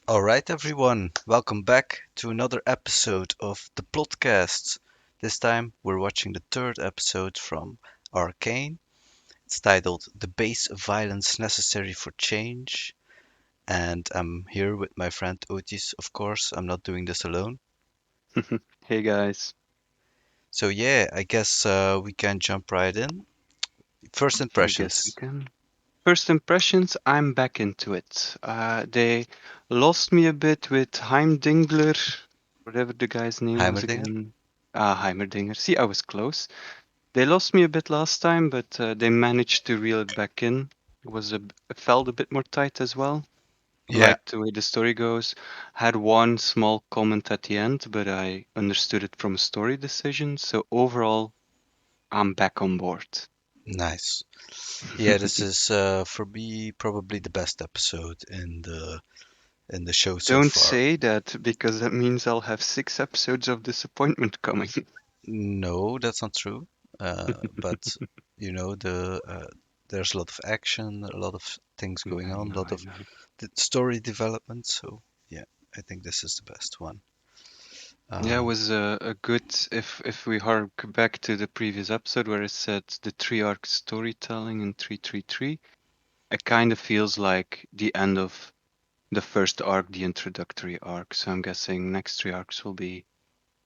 All right, everyone, welcome back to another episode of the Plotcast. This time we're watching the third episode from Arcane. It's titled The Base of Violence Necessary for Change. And I'm here with my friend Otis, of course. I'm not doing this alone. Hey guys. So, yeah, I guess we can jump right in. First I guess we impressions. can. First impressions, I'm back into it. They lost me a bit with Heimdingler, whatever the guy's name was Heimerdinger? again. Heimerdinger. See, I was close. They lost me a bit last time, but they managed to reel it back in. It felt a bit more tight as well. Yeah, Liked the way the story goes. Had one small comment at the end, but I understood it from a story decision. So overall, I'm back on board. nice. Yeah, this is for me probably the best episode in the show so Don't far. say that because that means I'll have 6 episodes of disappointment coming. No, that's not true. But there's a lot of action, a lot of things going I on, a know, lot I of know. story development. So yeah, I think this is the best one. Yeah, it Um, was a good. If we hark back to the previous episode where it said the three arc storytelling in 333, it kind of feels like the end of the first arc, the introductory arc. So I'm guessing next 3 arcs will be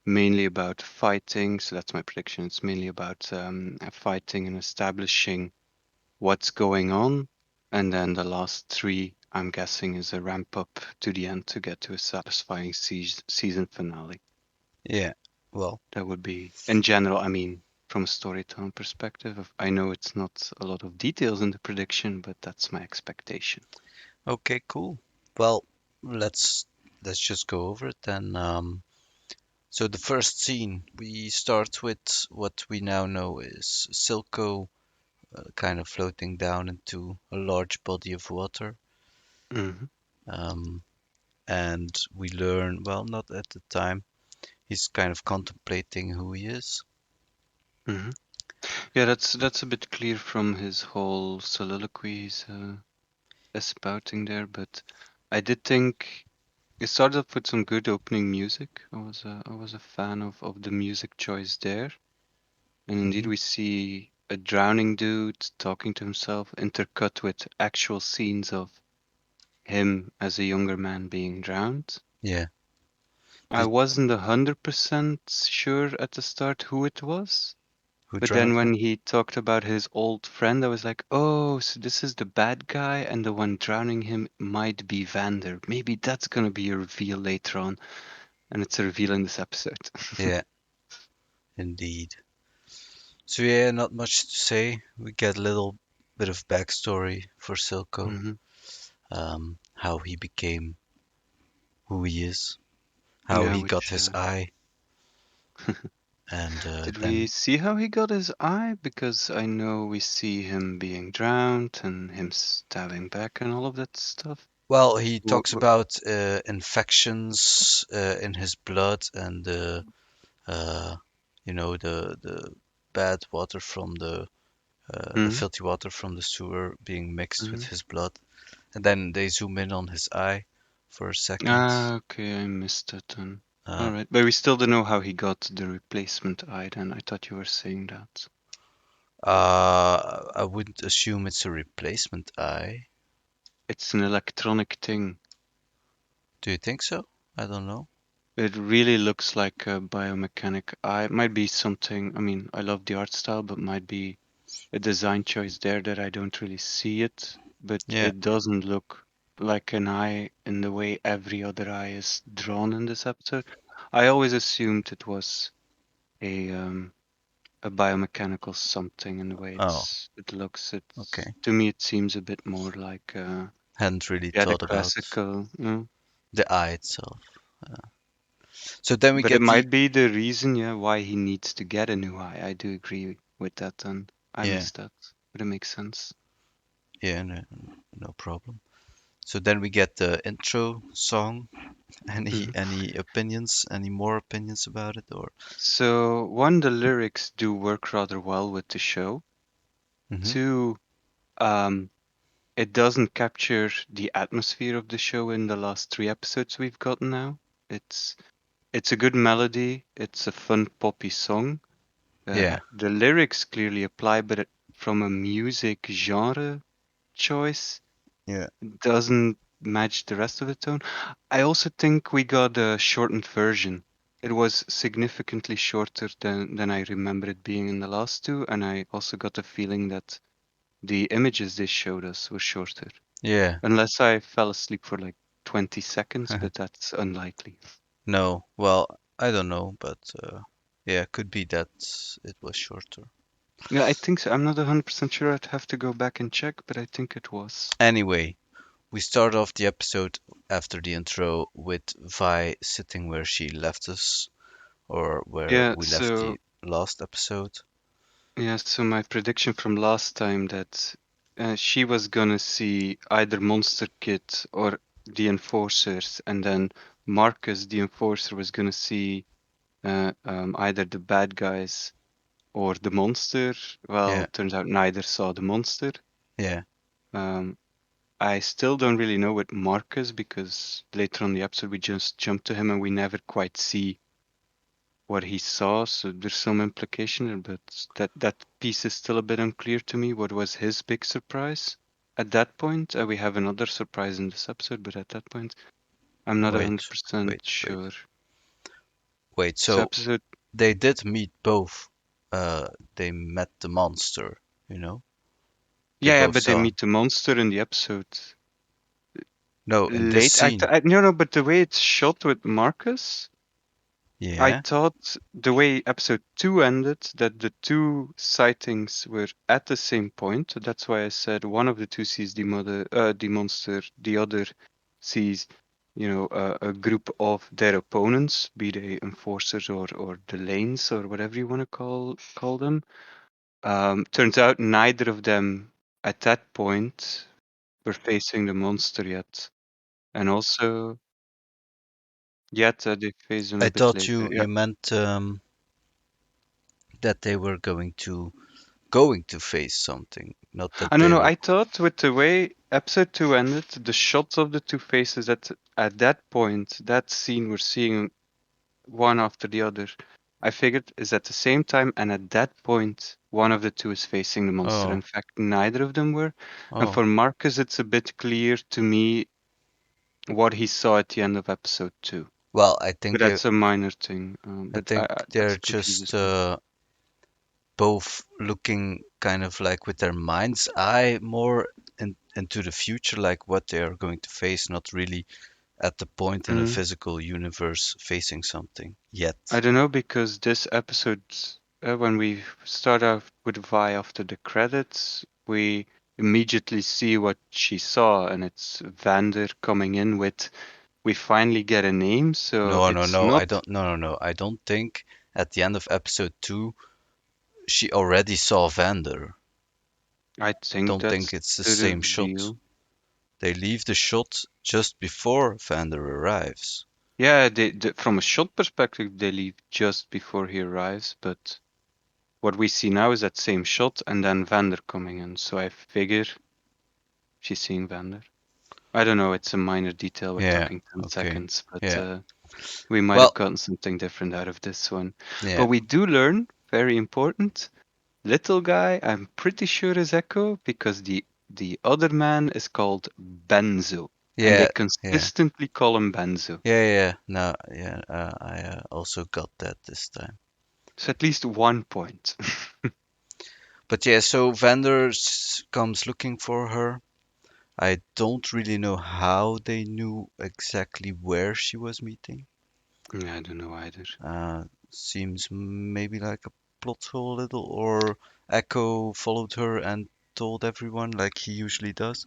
mainly about fighting. So that's my prediction. It's mainly about fighting and establishing what's going on. And then the last three, I'm guessing, is a ramp up to the end to get to a satisfying season finale. yeah, well, That would be, in general, I mean, from a storytelling perspective, I know it's not a lot of details in the prediction, but that's my expectation. okay, cool. Well, let's let's just go over it then. So the first scene, we start with what we now know is Silco kind of floating down into a large body of water. Hmm. Um, and we learn, well, not at the time, he's kind of contemplating who he is. Hmm. Yeah, that's a bit clear from his whole soliloquies spouting there, but I did think it started off with some good opening music. I was a fan of the music choice there. And indeed Hmm. we see a drowning dude talking to himself, intercut with actual scenes of him as a younger man being drowned. Yeah. I Did, wasn't 100% sure at the start who it was, who but then drowned when him? he talked about his old friend, I was like, oh, so this is the bad guy, and the one drowning him might be Vander. Maybe that's gonna be a reveal later on. And it's a reveal in this episode. Yeah, indeed. So yeah, not much to say. We get a little bit of backstory for Silco, Hmm. how he became who he is, how Yeah, he got which his eye, and did we then see how he got his eye? Because I know we see him being drowned and him stabbing back and all of that stuff. well, he What, talks about infections in his blood and uh, the bad water from the hmm. filthy water from the sewer being mixed with Hmm. his blood. And then they zoom in on his eye for a second. Ah, okay, I missed it then. Uh, All right, but we still don't know how he got the replacement eye then. I thought you were saying that. I wouldn't assume it's a replacement eye. It's an electronic thing. Do you think so? I don't know. It really looks like a biomechanic eye. It might be something, I mean, I love the art style, but might be a design choice there that I don't really see it, but Yeah. it doesn't look like an eye in the way every other eye is drawn in this episode. I always assumed it was a um, a biomechanical something in the way Oh, it looks. It's okay. to me it seems a bit more like Hadn't really yeah, the thought about classical, you know. the eye itself. So then we But it get the might be the reason, yeah, why he needs to get a new eye. I do agree with that, and I yeah, missed that, but it makes sense. yeah, no, no problem. So then we get the intro song. Any Mhm. any opinions? Any more opinions about it or? So, one, the lyrics do work rather well with the show. Hmm. Two, um, it doesn't capture the atmosphere of the show in the last 3 episodes we've gotten now. It's it's a good melody. It's a fun poppy song. Yeah, The lyrics clearly apply, but from a music genre choice, yeah, it doesn't match the rest of the tone. I also think we got a shortened version. It was significantly shorter than I remember it being in the last two, and I also got the feeling that the images they showed us were shorter. yeah. Unless I fell asleep for like 20 seconds, but that's unlikely. No, well, I don't know, but yeah, could be that it was shorter. Yeah, I think so. I'm not 100% sure. I'd have to go back and check, but I think it was. Anyway, we start off the episode after the intro with Vi sitting where she left us, or where Yeah, we left so the last episode. my prediction from last time that she was gonna see either Monster Kid or the Enforcers, and then Marcus, the Enforcer, was gonna see either the bad guys or the monster. Well, Yeah, turns out neither saw the monster. yeah. Um, I still don't really know with Marcus because later on the episode we just jump to him and we never quite see what he saw. So there's some implication there, but that piece is still a bit unclear to me. What was his big surprise at that point? We have another surprise in this episode, but at that point, I'm not Wait, 100% wait, wait, sure. wait. So So episode, they did meet both. They met the monster, you know? They yeah, both but they saw him. meet the monster in the episode No, in this late. scene. No, but the way it's shot with Marcus. I Yeah, thought the way episode 2 ended, that the two sightings were at the same point. That's why I said one of the two sees the monster, the other sees, a group of their opponents, be they enforcers or the lanes or whatever you want to call them. Turns out neither of them at that point were facing the monster yet, and also yet they face him I a bit thought later. you meant that they were going to face something, not that I don't they know. were. I thought with the way episode 2 ended, the shots of the two faces at that point, that scene we're seeing one after the other, I figured is at the same time, and at that point, one of the two is facing the monster. In Oh, fact, neither of them were. And oh. for Marcus, it's a bit clear to me what he saw at the end of episode 2. Well, But that's a minor thing. I But think that they're confuses just me. both looking kind of like with their mind's eye more into the future, like what they are going to face, not really at the point in a Mm. physical universe facing something yet. I don't know because this episode, when we start out with Vi after the credits, we immediately see what she saw, and it's Vander coming in with. We finally get a name, so No, no, it's no. not. I don't. No, no, no. I don't think at the end of episode two she already saw Vander. I I think don't think that's it's the the same shot. reveal. They leave the shot just before Vander arrives. Yeah, from a shot perspective, they leave just before he arrives, but what we see now is that same shot and then Vander coming in. So I figure she's seeing Vander. I don't know, it's a minor detail. We're Yeah. talking 10 Okay. seconds, but Yeah. we might have Well. gotten something different out of this one. Yeah. But we do learn, very important, little guy, I'm pretty sure is Echo because the other man is called Benzo, and they Yeah. Yeah. consistently call him Benzo. Yeah. Yeah. No. Yeah. I also got that this time. So at least 1 point. But yeah. So Vander comes looking for her. I don't really know how they knew exactly where she was meeting. Yeah, I don't know either. Seems maybe like a plot hole a little, or Echo followed her and told everyone like he usually does.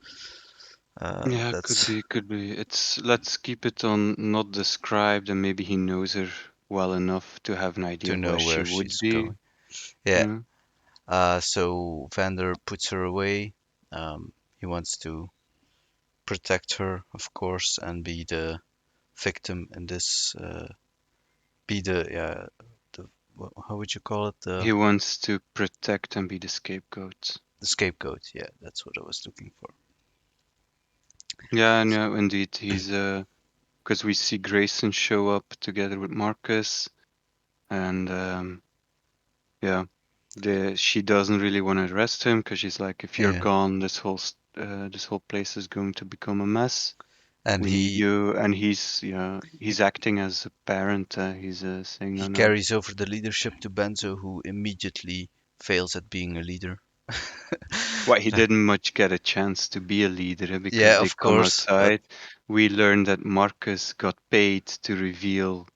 Yeah, could That's be, could be. Let's keep it on not described, and maybe he knows her well enough to have an idea to of where know she where would she's be. going. Yeah. Yeah. So Vander puts her away. He wants to protect her, of course, and be the victim in this. Be the yeah. The how would you call it? He wants to protect and be the scapegoat. The scapegoat. Yeah, that's what I was looking for. Yeah, no, indeed. He's because we see Grayson show up together with Marcus, and yeah, she doesn't really want to arrest him because she's like, if you're Yeah, gone, this whole place is going to become a mess. and We need you, and he's acting as a parent. He's saying, he no, no. carries over the leadership to Benzo, who immediately fails at being a leader. Well, he didn't much get a chance to be a leader because Yeah, they of come course, but outside. We learned that Marcus got paid to reveal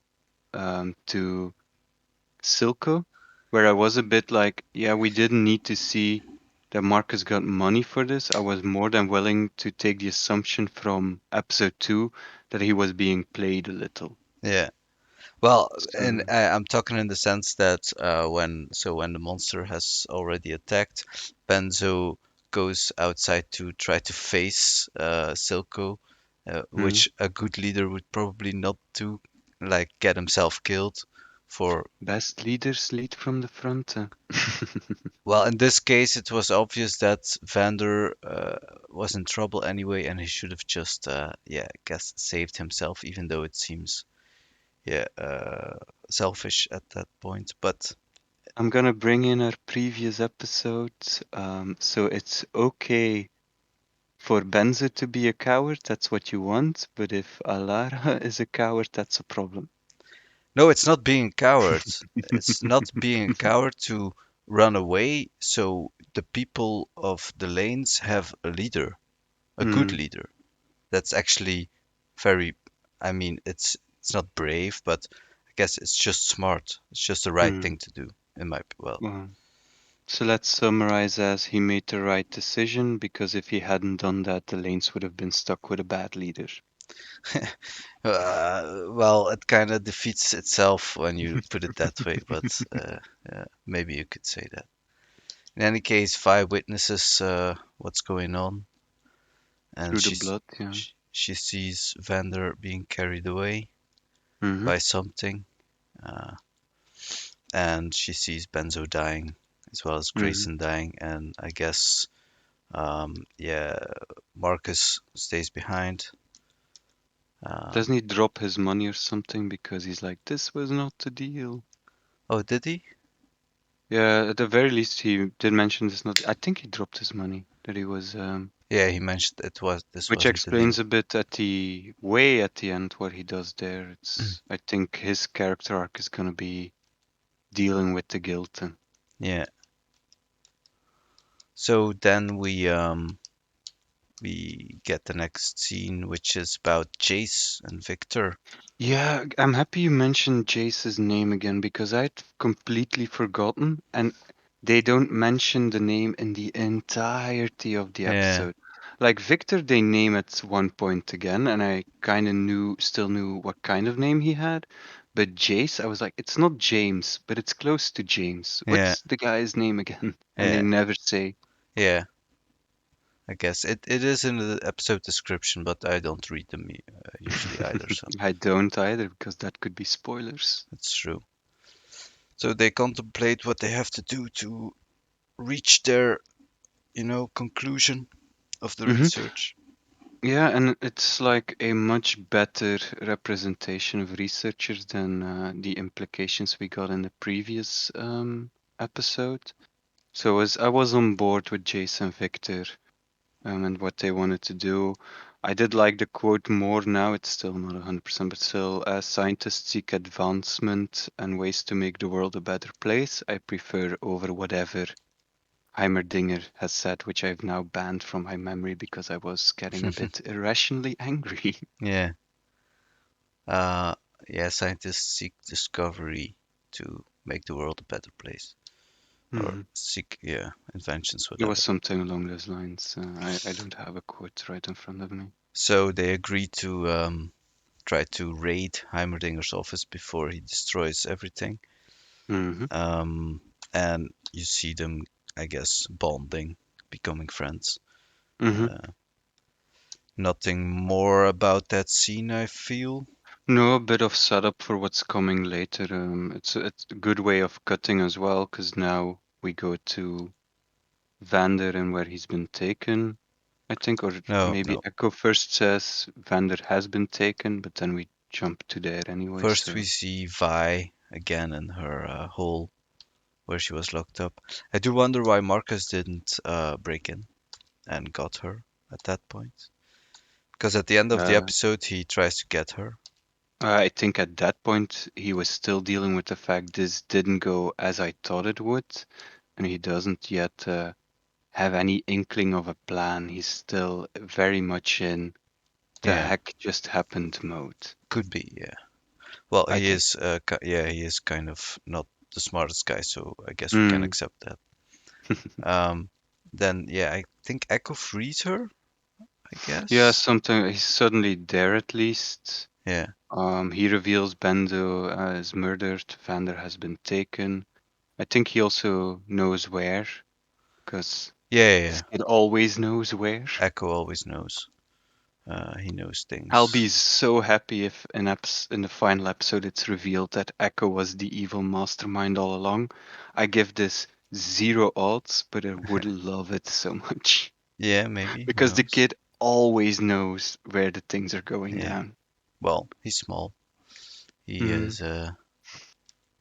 to Silco, where I was a bit like, yeah, we didn't need to see that Marcus got money for this. I was more than willing to take the assumption from episode 2 that he was being played a little. yeah. Well, and So I'm talking in the sense that when the monster has already attacked, Benzo goes outside to try to face Silco, mm, which a good leader would probably not do, like get himself killed for. best leaders lead from the front. Well, in this case, it was obvious that Vander was in trouble anyway, and he should have just, yeah, I guess saved himself, even though it seems, yeah, selfish at that point. But I'm gonna bring in our previous episode. So it's okay for Benzo to be a coward, that's what you want, but if Alara is a coward, that's a problem. no, it's not being a coward. It's not being a coward to run away. So the people of the lanes have a leader, a good Mm, leader. That's actually very, I mean, it's not brave, but I guess it's just smart. It's just the right mm. thing to do, in my, well, Well, so let's summarize as he made the right decision because if he hadn't done that, the lanes would have been stuck with a bad leader. well, it kind of defeats itself when you put it that way, but yeah, maybe you could say that. In any case, five witnesses what's going on, and Through the blood, yeah. she sees Vander being carried away Mm-hmm. by something, uh, and she sees Benzo dying as well as Mm-hmm. Grayson dying, and I guess yeah, Marcus stays behind. Doesn't Um, he drop his money or something because he's like, this was not the deal? oh, did he? Yeah, at the very least, he did mention this. Not, I think he dropped his money that he was, Yeah, he mentioned this which wasn't the deal. explains a bit at the way at the end what he does there. It's, I think his character arc is gonna be dealing with the guilt and. Yeah. So then we get the next scene, which is about Jace and Victor. Yeah, I'm happy you mentioned Jace's name again because I'd completely forgotten, and they don't mention the name in the entirety of the Yeah, episode. Like Victor, they name at one point again, and I kind of still knew what kind of name he had. But Jace, I was like, it's not James, but it's close to James. yeah, What's the guy's name again? And they yeah, never say. yeah. I guess it is in the episode description, but I don't read them usually either, so I don't either because that could be spoilers. that's true. So they contemplate what they have to do to reach their, conclusion of the Hmm. research. Yeah, and it's like a much better representation of researchers than the implications we got in the previous episode. So as I was on board with Jason Victor and what they wanted to do. I did like the quote more now. It's still not 100%, but still, as scientists seek advancement and ways to make the world a better place, I prefer over whatever Heimerdinger has said, which I've now banned from my memory because I was getting a bit irrationally angry. Yeah. Uh, yeah, scientists seek discovery to make the world a better place, or Mhm. seek, yeah, inventions, It was whatever. something along those lines. I don't have a quote right in front of me. So they agree to try to raid Heimerdinger's office before he destroys everything. Hmm. Um, and you see them, I guess, bonding, becoming friends. Hmm. Uh, Nothing more about that scene, I feel. No, a bit of setup for what's coming later. It's a good way of cutting as well, because now we go to Vander and where he's been taken. I think, or No, maybe no. Echo first says Vander has been taken, but then we jump to there anyway. First we So see Vi again in her hole where she was locked up. I do wonder why Marcus didn't break in and got her at that point. Because at the end of the uh, episode, he tries to get her. I think at that point he was still dealing with the fact this didn't go as I thought it would, and he doesn't yet have any inkling of a plan. He's still very much in the Yeah, heck just happened mode, could be. Yeah. Well, I he think. is. Yeah, he is kind of not the smartest guy, so I guess we can Mm. accept that. Um, then yeah, I think Echo frees her. I Yeah, guess. something he's suddenly there at least. Yeah. He reveals Bendo is murdered, Vander has been taken. I think he also knows where, because Yeah, yeah, this yeah. kid always knows where. Echo always knows. He knows I'll things. be so happy if in the final episode it's revealed that Echo was the evil mastermind all along. I give this 0 odds, but I would love it so much. Yeah, maybe. Who Because the knows? kid always knows where the things are going Yeah. down. Well, he's small. He Mm, is.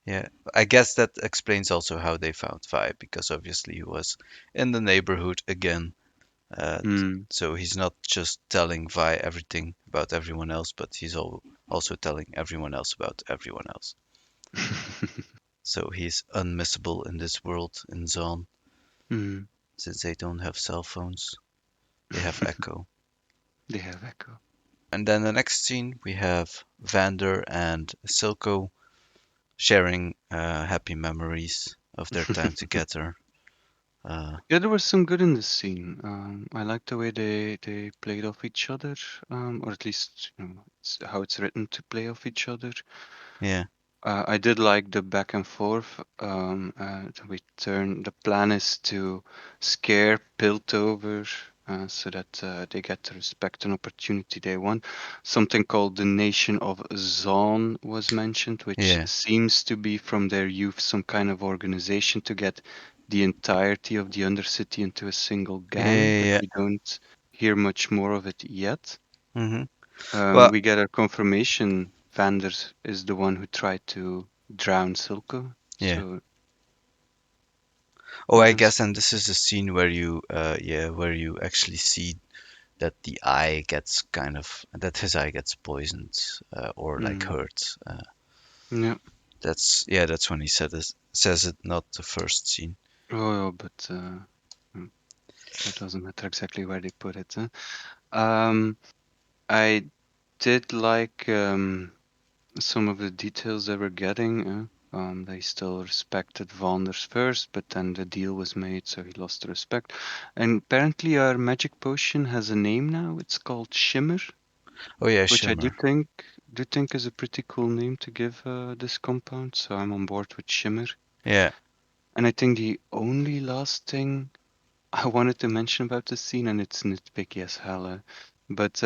Yeah. I guess that explains also how they found Vi, because obviously he was in the neighborhood again. Uh, mm. so he's not just telling Vi everything about everyone else, but he's also telling everyone else about everyone else. So he's unmissable in this world in Zone, Mm. since they don't have cell phones. They have Echo. They have Echo. And then the next scene, we have Vander and Silco sharing happy memories of their time together. Uh, Yeah, there was some good in this scene. I like the way they played off each other, or at least it's how it's written to play off each other. yeah, I did like the back and forth. The plan is to scare Piltover so that they get the respect and opportunity they want. Something called the Nation of Zaun was mentioned, which yeah, seems to be from their youth some kind of organization to get the entirety of the Undercity into a single yeah, gang, yeah, but yeah. we don't hear much more of it yet. Hmm. Well, We get a confirmation Vanders is the one who tried to drown Silco. yeah. So Oh, I yes. guess, and this is the scene where yeah, where you actually see that the eye gets that his eye gets poisoned or like Mm, hurt. yeah. That's when he says it, not the first scene. Oh, but mm, that doesn't matter exactly where they put it. Huh? I did like some of the details they were getting. They still respected Vanders first, but then the deal was made, so he lost the respect. And apparently, our magic potion has a name now. It's called Shimmer, Oh yeah, which I Shimmer. do think is a pretty cool name to give this compound. So I'm on board with Shimmer. Yeah. And I think the only last thing I wanted to mention about this scene, and it's nitpicky as hell, but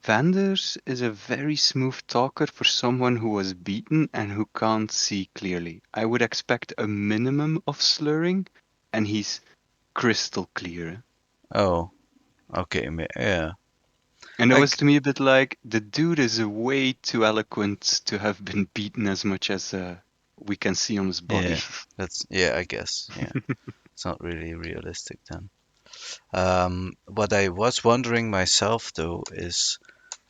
Vanders is a very smooth talker for someone who was beaten and who can't see clearly. I would expect a minimum of slurring, and he's crystal clear. Oh, okay. Yeah. And it was Like, to me a bit like the dude is way too eloquent to have been beaten as much as we can see on his body. yeah. Yeah, I guess. Yeah. It's not really realistic then. What I was wondering myself though is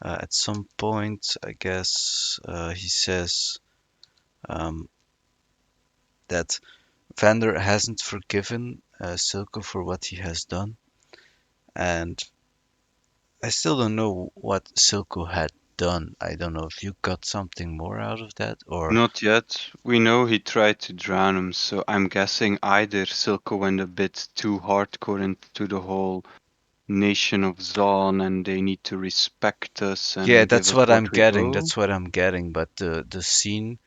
at some point, I guess he says um, that Vander hasn't forgiven Silco for what he has done, and I still don't know what Silco had done. I don't know if you got something more out of that, or Not yet. We know he tried to drown him, so I'm guessing either Silco went a bit too hardcore into the whole nation of Zaun and they need to respect us yeah, and give that's us what I'm what we getting. owe. That's what I'm getting. But the scene,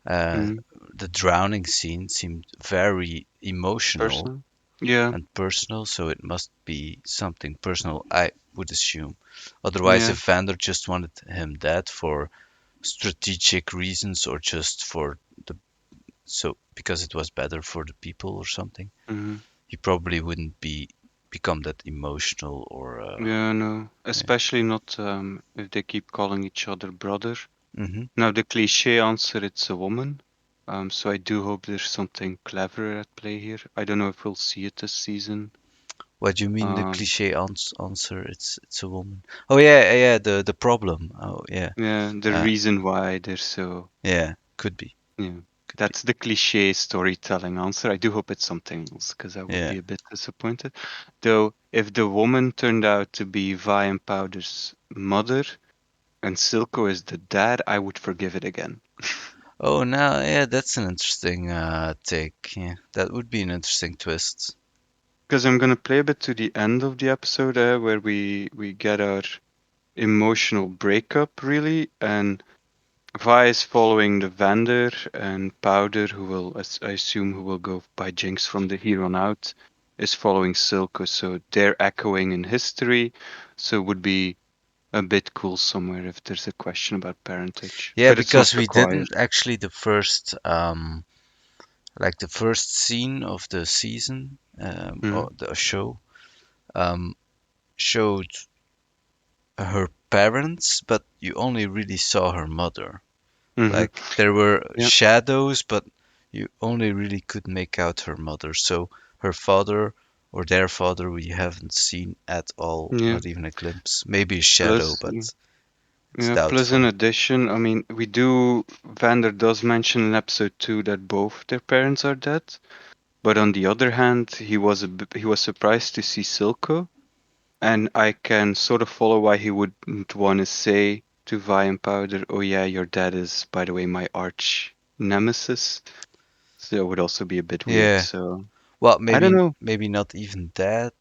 uh, Mm, the drowning scene, seemed very emotional personal. Yeah, and personal, so it must be something personal, I would assume. Otherwise, yeah. if Vander just wanted him dead for strategic reasons or just for the because it was better for the people or something, Mm, he probably wouldn't be become that emotional or Yeah, no, yeah. especially not if they keep calling each other brother. Hmm. Now, the cliche answer, it's a woman. So I do hope there's something clever at play here. I don't know if we'll see it this season. What do you mean the Um, cliche answer? It's a woman. Oh yeah, yeah, the problem. Oh yeah, yeah, the uh, reason why they're so, yeah, could be, yeah, could be. that's the cliche storytelling answer. I do hope it's something else because I would Yeah. be a bit disappointed. Though, if the woman turned out to be Vi and Powder's mother and Silco is the dad, I would forgive it again. Oh, now yeah, that's an interesting take. Yeah, that would be an interesting twist. Because I'm gonna play a bit to the end of the episode where we get our emotional breakup really, and Vi is following the vendor, and Powder, who will I assume who will go by Jinx from the here on out, is following Silco. So they're echoing in history. So it would be a bit cool somewhere if there's a question about parentage, Yeah, but it's not because we required. didn't actually the first like the first scene of the season Mm-hmm. or the show um showed her parents, but you only really saw her mother. Mm-hmm. Like there were Yeah. shadows, but you only really could make out her mother. So her father or their father we haven't seen at all, Yeah. not even a glimpse. Maybe a shadow, Plus, but it's yeah. Plus, in doubtful. addition, I mean, Vander does mention in episode 2 that both their parents are dead. But on the other hand, he was surprised to see Silco, and I can sort of follow why he wouldn't want to say to Vi and Powder, "Oh yeah, your dad is, by the way, my arch nemesis." So it would also be a bit weird. Yeah. So Well, I don't maybe know. maybe not even that.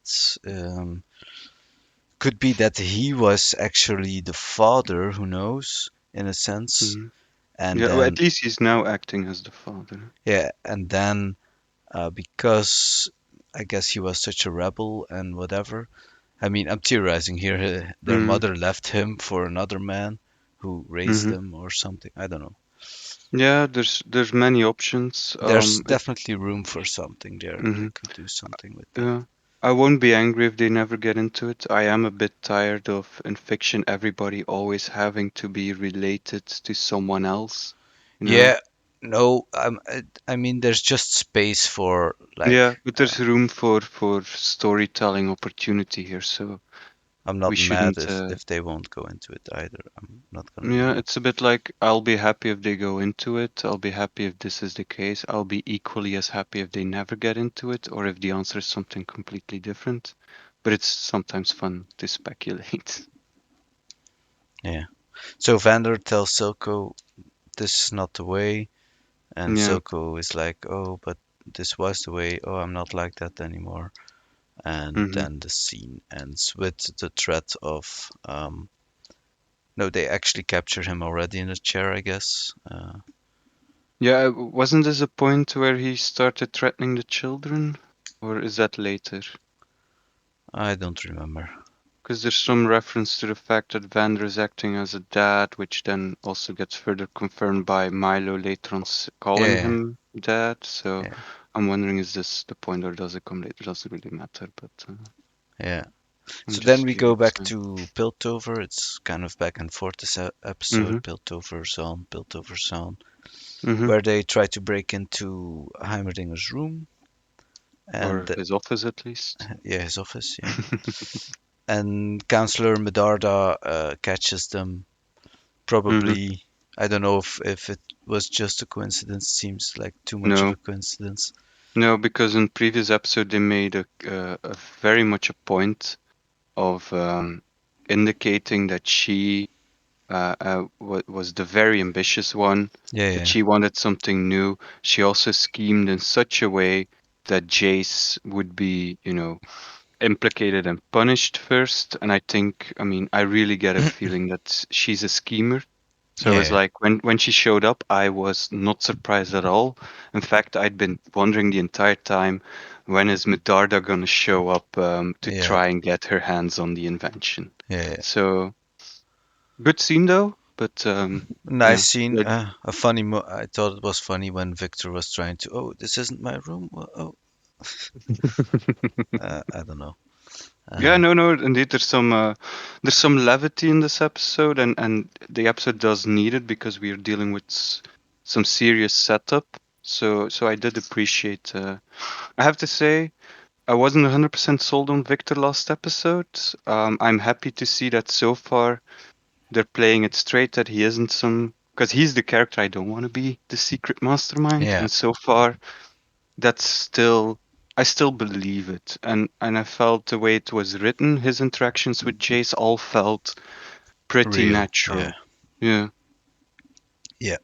Could be that he was actually the father, who knows, in a sense. Mhm. And Yeah, well, at then least he's now acting as the father. yeah, and then because I guess he was such a rebel and whatever. I mean, I'm theorizing here. Their Mm-hmm. mother left him for another man who raised Mm-hmm. them or something. I don't know. Yeah, there's many options. There's definitely room for something there. They Mhm. could do something with that. Yeah. I won't be angry if they never get into it. I am a bit tired of in fiction everybody always having to be related to someone else, you know? Yeah, no, I mean, there's just space for Yeah, like, but there's room for storytelling opportunity here, so I'm we not mad shouldn't if they won't go into it either. I'm not gonna be yeah, mad. it's a bit like I'll be happy if they go into it. I'll be happy if this is the case. I'll be equally as happy if they never get into it or if the answer is something completely different. But it's sometimes fun to speculate. Yeah. So Vander tells Silco this is not the way, and Yeah. Silco is like, oh, but this was the way. Oh, I'm not like that anymore. And Hmm. then the scene ends with the threat of no, they actually capture him already in a chair, I guess. Yeah, wasn't this a point where he started threatening the children? Or is that later? I don't remember. Because there's some reference to the fact that Vander is acting as a dad, which then also gets further confirmed by Milo later on calling Yeah, him dad. So yeah, I'm wondering, is this the point or does it come later? It doesn't really matter, but yeah. I'm So then just we go curious. back to Piltover. It's kind of back and forth this Mm-hmm. episode. Piltover zone, Mm-hmm. where they try to break into Heimerdinger's room Or and his office at least. yeah, his office. Yeah, and Counselor Medarda catches them. Mm-hmm. Probably, I don't know if it was just a coincidence. Seems like too much of No, a coincidence. no, because in previous episode they made a very much a point of indicating that she was the very ambitious one, Yeah, that yeah, she wanted something new. She also schemed in such a way that Jace would be, implicated and punished first. And I think, I mean, I really get a feeling that she's a schemer. So it was yeah, like when she showed up, I was not surprised at all. In fact, I'd been wondering the entire time, when is Medarda gonna show up to yeah, try and get her hands on the invention? yeah, yeah. So good scene though, but Nice yeah, scene. yeah. A funny. I thought it was funny when Victor was trying to. Oh, this isn't my room. Oh, Yeah, I don't know. Yeah, Uh, no, no, indeed. There's some levity in this episode, and the episode does need it because we are dealing with some serious setup. So I did appreciate. I have to say, I wasn't 100% sold on Victor last episode. I'm happy to see that so far they're playing it straight that he isn't some because he's the character I don't want to be, the secret mastermind, yeah, and so far that's still I still believe it, and I felt the way it was written, his interactions with Jace all felt pretty real. Yeah, natural. Yeah. yeah.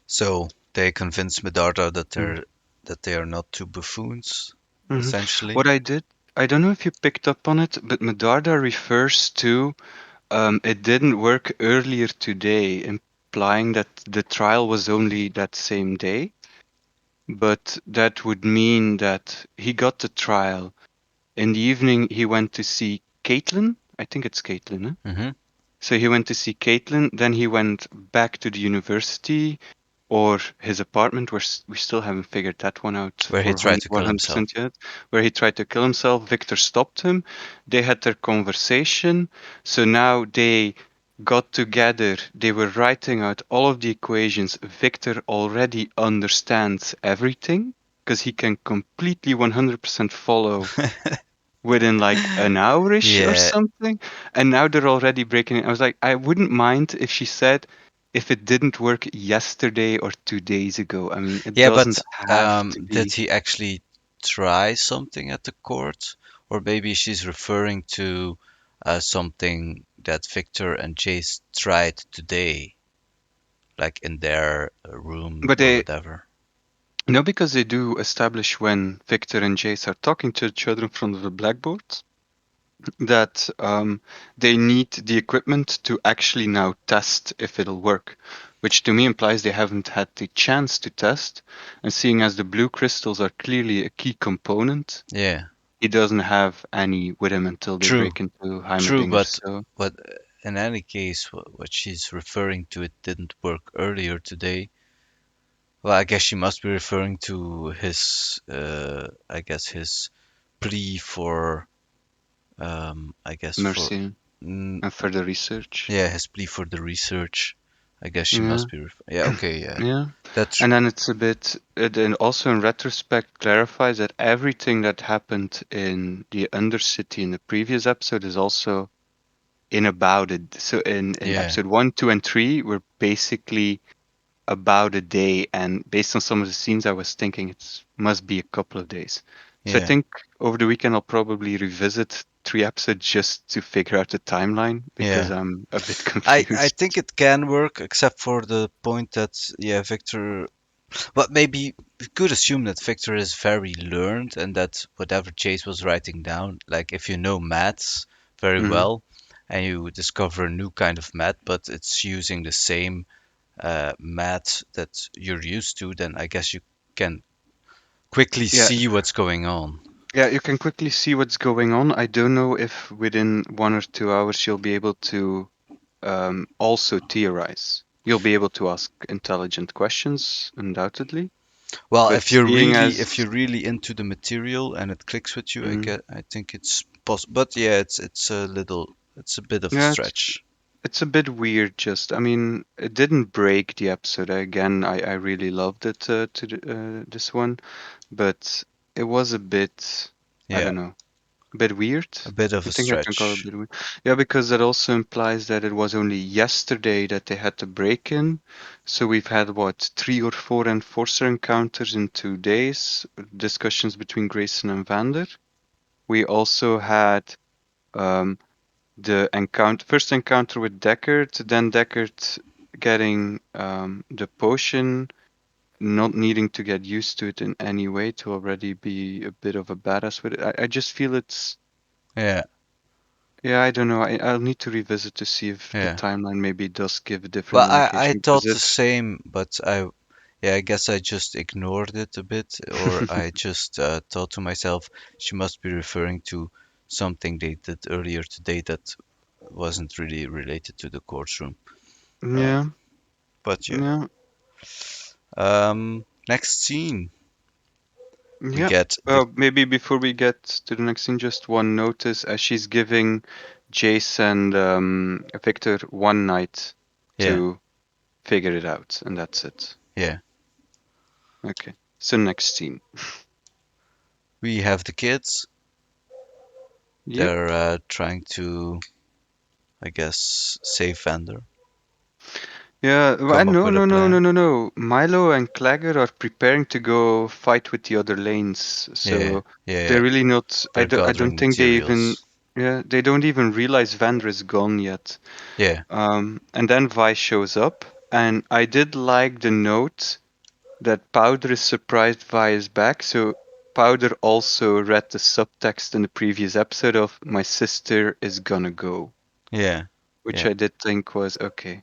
So they convince Medarda Mm. that they are not two buffoons, Mhm. essentially. What I did, I don't know if you picked up on it, but Medarda refers to it didn't work earlier today, implying that the trial was only that same day. But that would mean that he got the trial. In the evening, he went to see Caitlin. I think it's Caitlin, huh? Hmm. So he went to see Caitlin, then he went back to the university or his apartment, where we still haven't figured that one out Where he for tried to kill himself. 100% yet, where he tried to kill himself. Victor stopped him. They had their conversation. So now they got together. They were writing out all of the equations. Victor already understands everything because he can completely 100% follow within like an hourish or Yeah, something. And now they're already breaking it. I was like, I wouldn't mind if she said if it didn't work yesterday or 2 days ago. I mean, it yeah, doesn't but have to did be. he actually try something at the court? Or maybe she's referring to something that Victor and Chase tried today, like in their room But or they whatever. no, because they do establish when Victor and Jace are talking to each other in front of the blackboard that they need the equipment to actually now test if it'll work, which to me implies they haven't had the chance to test. And seeing as the blue crystals are clearly a key component, Yeah, he doesn't have any with him until they true, break into true, Heimerdinger. but So, but in any case, what she's referring to, it didn't work earlier today. Well, I guess she must be referring to his, I guess his plea for, I guess for, mercy mm, and further research. yeah, his plea for the research. I guess she Yeah, must be, yeah, okay, yeah, yeah. that's, And then it's a bit, it and also in retrospect clarifies that everything that happened in the Undercity in the previous episode is also in about it. So in yeah, episode 1, 2, and 3, we're basically about a day, and based on some of the scenes, I was thinking it must be a couple of days. So I yeah, think over the weekend I'll probably revisit 3 episodes just to figure out the timeline because yeah. I'm a bit I think confused. it can work, except for the point that, yeah, Victor. But maybe we could assume that Victor is very learned and that whatever Chase was writing down, like if you know maths very Hmm. well and you discover a new kind of math, but it's using the same math that you're used to, then I guess you can quickly Yeah, see what's going on. yeah, you can quickly see what's going on. I don't know if within 1 or 2 hours you'll be able to also theorize. You'll be able to ask intelligent questions, undoubtedly. Well, But seeing if as you're really into the material and it clicks with you, mm, I think it's possible. But yeah, it's a bit of a yeah, stretch. it's a bit weird. Just, I mean, it didn't break the episode. Again, I really loved it this one, but it was a bit, I Yeah, don't know, a bit weird. a bit of I a think I can call it a stretch. bit weird. Yeah, because that also implies that it was only yesterday that they had to break in. So we've had what, 3 or 4 enforcer encounters in 2 days, discussions between Grayson and Vander. We also had um, the first encounter with Deckard, then Deckard getting the potion, not needing to get used to it in any way to already be a bit of a badass with it. I just feel it's Yeah, yeah, I don't know. I'll need to revisit to see if the yeah. timeline maybe does give a different Well, I indication because thought the it. same, but yeah, I guess I just ignored it a bit, or I just thought to myself, she must be referring to something they did earlier today that wasn't really related to the courtroom. Uh, Yeah, but yeah. yeah. Next scene. We Yeah. get the Maybe before we get to the next scene, just one notice as she's giving Jace and Victor one night yeah, to figure it out, and that's it. yeah. Okay. So next scene. We have the kids. Yep. They're trying to, I guess, save Vander. Yeah, Come up no, with a no, no, no, plan. no, no. Milo and Clagger are preparing to go fight with the other lanes, Yeah, so yeah. they're really not. They're I don't gathering think they even. materials. Yeah, they don't even realize Vander is gone yet. Yeah, And then Vi shows up, and I did like the note that Powder is surprised Vi is back. So Powder also read the subtext in the previous episode of "My sister is gonna go," yeah, which yeah, I did think was okay.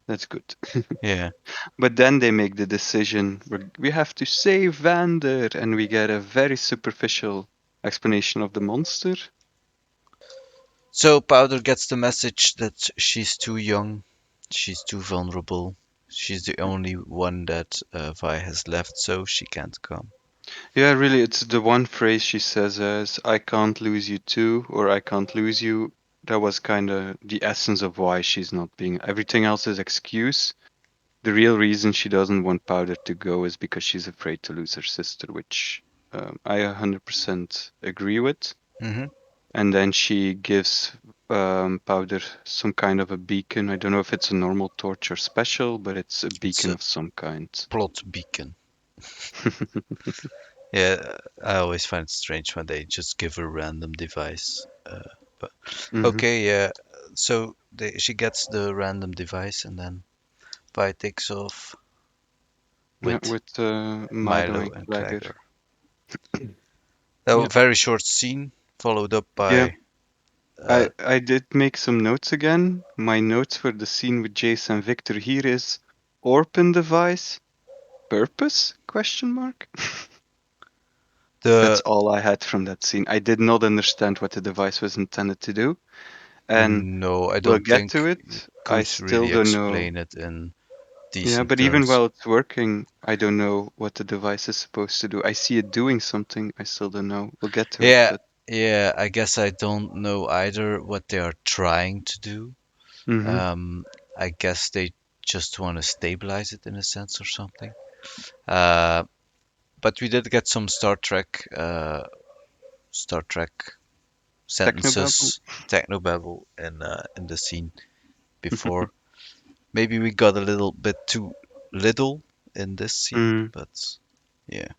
That's good. yeah. But then they make the decision we have to save Vander, and we get a very superficial explanation of the monster. So Powder gets the message that she's too young, she's too vulnerable, she's the only one that Vi has left, so she can't come. Yeah, really, it's the one phrase she says as "I can't lose you too," or "I can't lose you." That was kind of the essence of why she's not being. Everything else is excuse. The real reason she doesn't want Powder to go is because she's afraid to lose her sister, which I 100% agree with. Hmm. And then she gives Powder some kind of a beacon. I don't know if it's a normal torch or special, but it's a It's beacon a of some kind. plot beacon. Yeah, I always find it strange when they just give a random device. But Hmm. okay, yeah. So she gets the random device, and then Vi takes off Yeah, with with Milo Milo and and Clagger. Clagger. A Yeah, very short scene, followed up yeah. by uh, I did make some notes again. My notes for the scene with Jace and Victor here is Orphan device purpose question mark. That's the. all I had from that scene. I did not understand what the device was intended to do, and No, I we'll don't get think to you it. I could still really don't know. explain it in Yeah, decent but even terms. while it's working, I don't know what the device is supposed to do. I see it doing something. I still don't know. We'll get to it, Yeah, but yeah, I guess I don't know either what they are trying to do. hmm. Um, I guess they just want to stabilize it in a sense or something. Uh, but we did get some Star Trek Technobabble. sentences, technobabble in the scene before. Maybe we got a little bit too little in this scene, Mm. but yeah.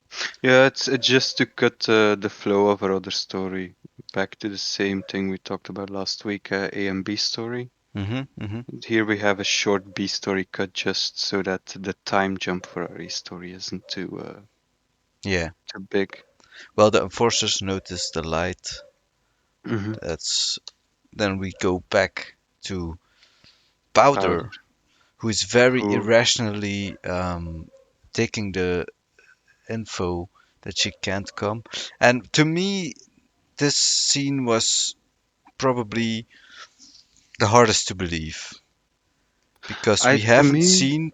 Yeah, it's just to cut the flow of our other story back to the same thing we talked about last week, A and B story. Mhm, mhm. Here we have a short B story cut just so that the time jump for our A story isn't Yeah. too big. Well, the enforcers notice the light. Hmm. That's then we go back to Powder. Powder, who is very Who irrationally taking the info that she can't come. And to me, this scene was probably the hardest to believe because I we to haven't me. seen,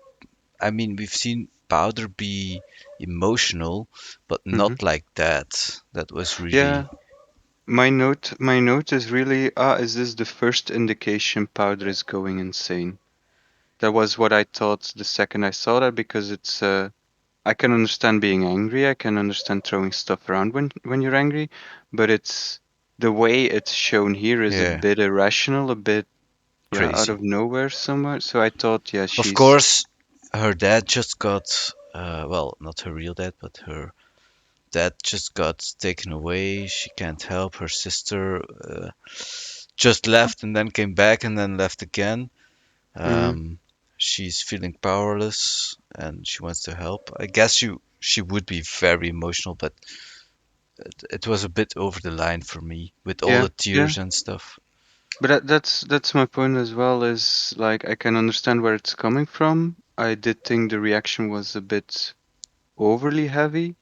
I mean, we've seen Powder be emotional, but Hmm. not like that. That was really, Yeah, my note is really is this the first indication Powder is going insane? That was what I thought the second I saw that because it's I can understand being angry, I can understand throwing stuff around when you're angry, but it's the way it's shown here is a yeah, bit irrational, a bit yeah, out crazy. of nowhere somewhere. So I thought yeah, Of she's course, her dad just got, well, not her real dad, but her dad just got taken away. She can't help. Her sister just left and then came back and then left again. mm, Um, she's feeling powerless and she wants to help. I guess she would be very emotional, but it was a bit over the line for me with all yeah, the yeah. tears and stuff. But that's my point as well, is like I can understand where it's coming from. I did think the reaction was a bit overly heavy.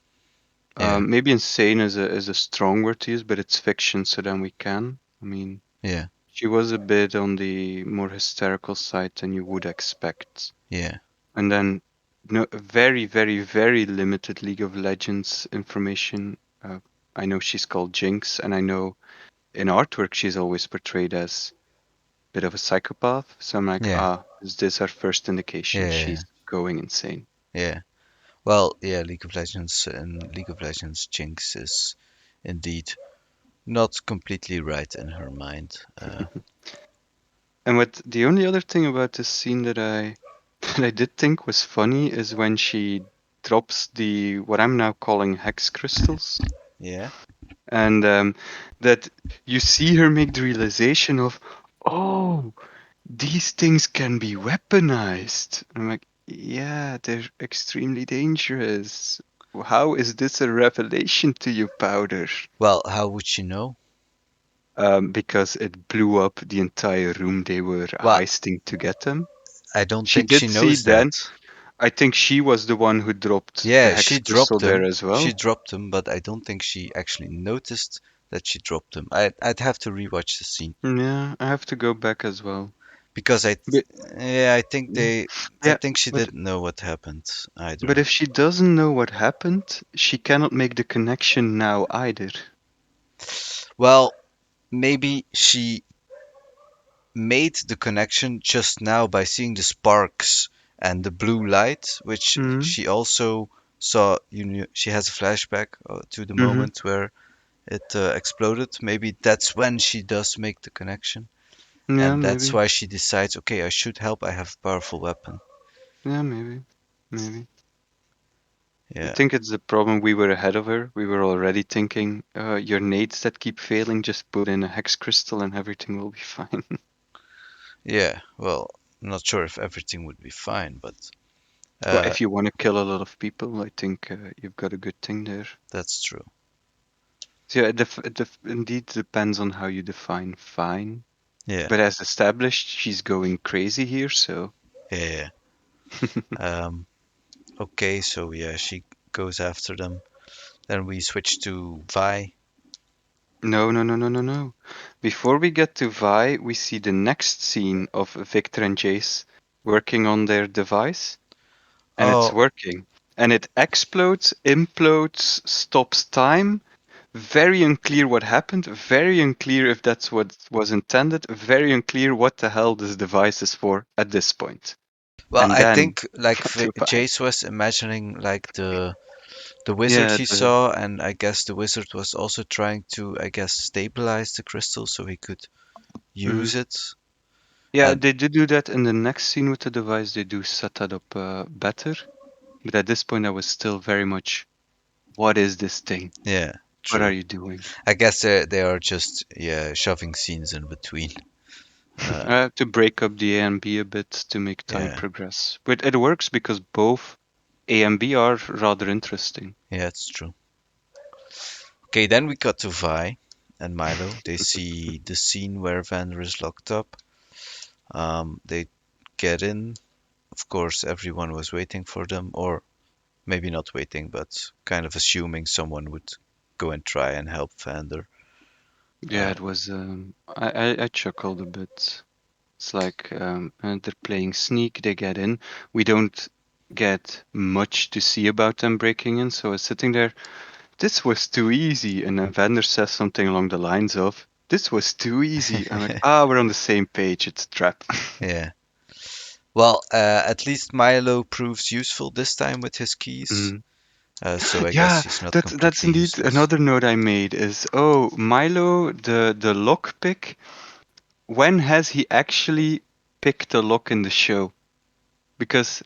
Yeah, Maybe insane is a strong word to use, but it's fiction, so then we can. I mean, yeah, she was a bit on the more hysterical side than you would expect. yeah, And then no, very, very, very limited League of Legends information. I know she's called Jinx, and I know in artwork she's always portrayed as a bit of a psychopath. So I'm like, Yeah, is this our first indication yeah, she's going insane? yeah. Well, yeah, League of Legends and League of Legends Jinx is indeed not completely right in her mind. And what the only other thing about this scene that I that I did think was funny is when she drops the what I'm now calling hex crystals, Yeah. and that you see her make the realization of, oh, these things can be weaponized. I'm like, yeah, they're extremely dangerous. How is this a revelation to you, Powder? Well, how would she know? Because it blew up the entire room they were Well, heisting to get them. I don't She think she did see knows then. that. I think she was the one who dropped the Yeah, hex she dropped crystal there them. as She well. dropped them, but I don't think she actually noticed that she dropped them. I'd have to rewatch the scene Yeah, I have to go back as well. because But yeah, I think I yeah, think she but didn't know what happened but either. if she doesn't know what happened, she cannot make the connection now either. Well, maybe she made the connection just now by seeing the sparks and the blue light, which Mm-hmm. she also saw. You know, she has a flashback to the Mm-hmm. moment where it exploded. Maybe that's when she does make the connection, Yeah, and that's maybe. why she decides, okay, I should help. I have a powerful weapon. Yeah, maybe. Maybe. I Yeah, think it's the problem we were ahead of her. We were already thinking, your nades that keep failing, just put in a hex crystal and everything will be fine. yeah. Well, I'm not sure if everything would be fine, but Well, uh, if you want to kill a lot of people, I think you've got a good thing there. that's true. So yeah, it indeed depends on how you define fine. Yeah, But as established, she's going crazy here, so. yeah, yeah. Okay, so yeah, she goes after them. Then we switch to Vi. No, no, no, no, no, no. Before we get to Vi, we see the next scene of Victor and Jace working on their device, and it's Oh, working. And it explodes, implodes, stops time. Very unclear what happened, very unclear if that's what was intended, very unclear what the hell this device is for at this point. well, And I then think like cut to Vi. Jace was imagining like the wizard Yeah, he saw, and I guess the wizard was also trying to, I guess, stabilize the crystal so he could mhm. use it. Yeah, And they did do that in the next scene with the device. They do set that up better. But at this point, I was still very much, what is this thing? yeah, What are true. you doing? I guess they are just yeah shoving scenes in between. Uh, I have to break up the A and B a bit to make time yeah, progress. But it works because both A and B are rather interesting. yeah, it's true. Okay, then we got to Vi and Milo. They see the scene where Vander is locked up. They get in. Of course, everyone was waiting for them, or maybe not waiting, but kind of assuming someone would go and try and help Vander. Yeah, Uh, it was. I chuckled a bit. It's like they're playing sneak, they get in. We don't get much to see about them breaking in, so I was sitting there. This was too easy. And then Vander says something along the lines of, this was too easy. I'm like, we're on the same page. It's a trap. yeah. Well, at least Milo proves useful this time with his keys. Mm. So I guess Yeah, he's not that's completely indeed useless. another note I made is, oh, Milo, the lock pick, when has he actually picked a lock in the show? Because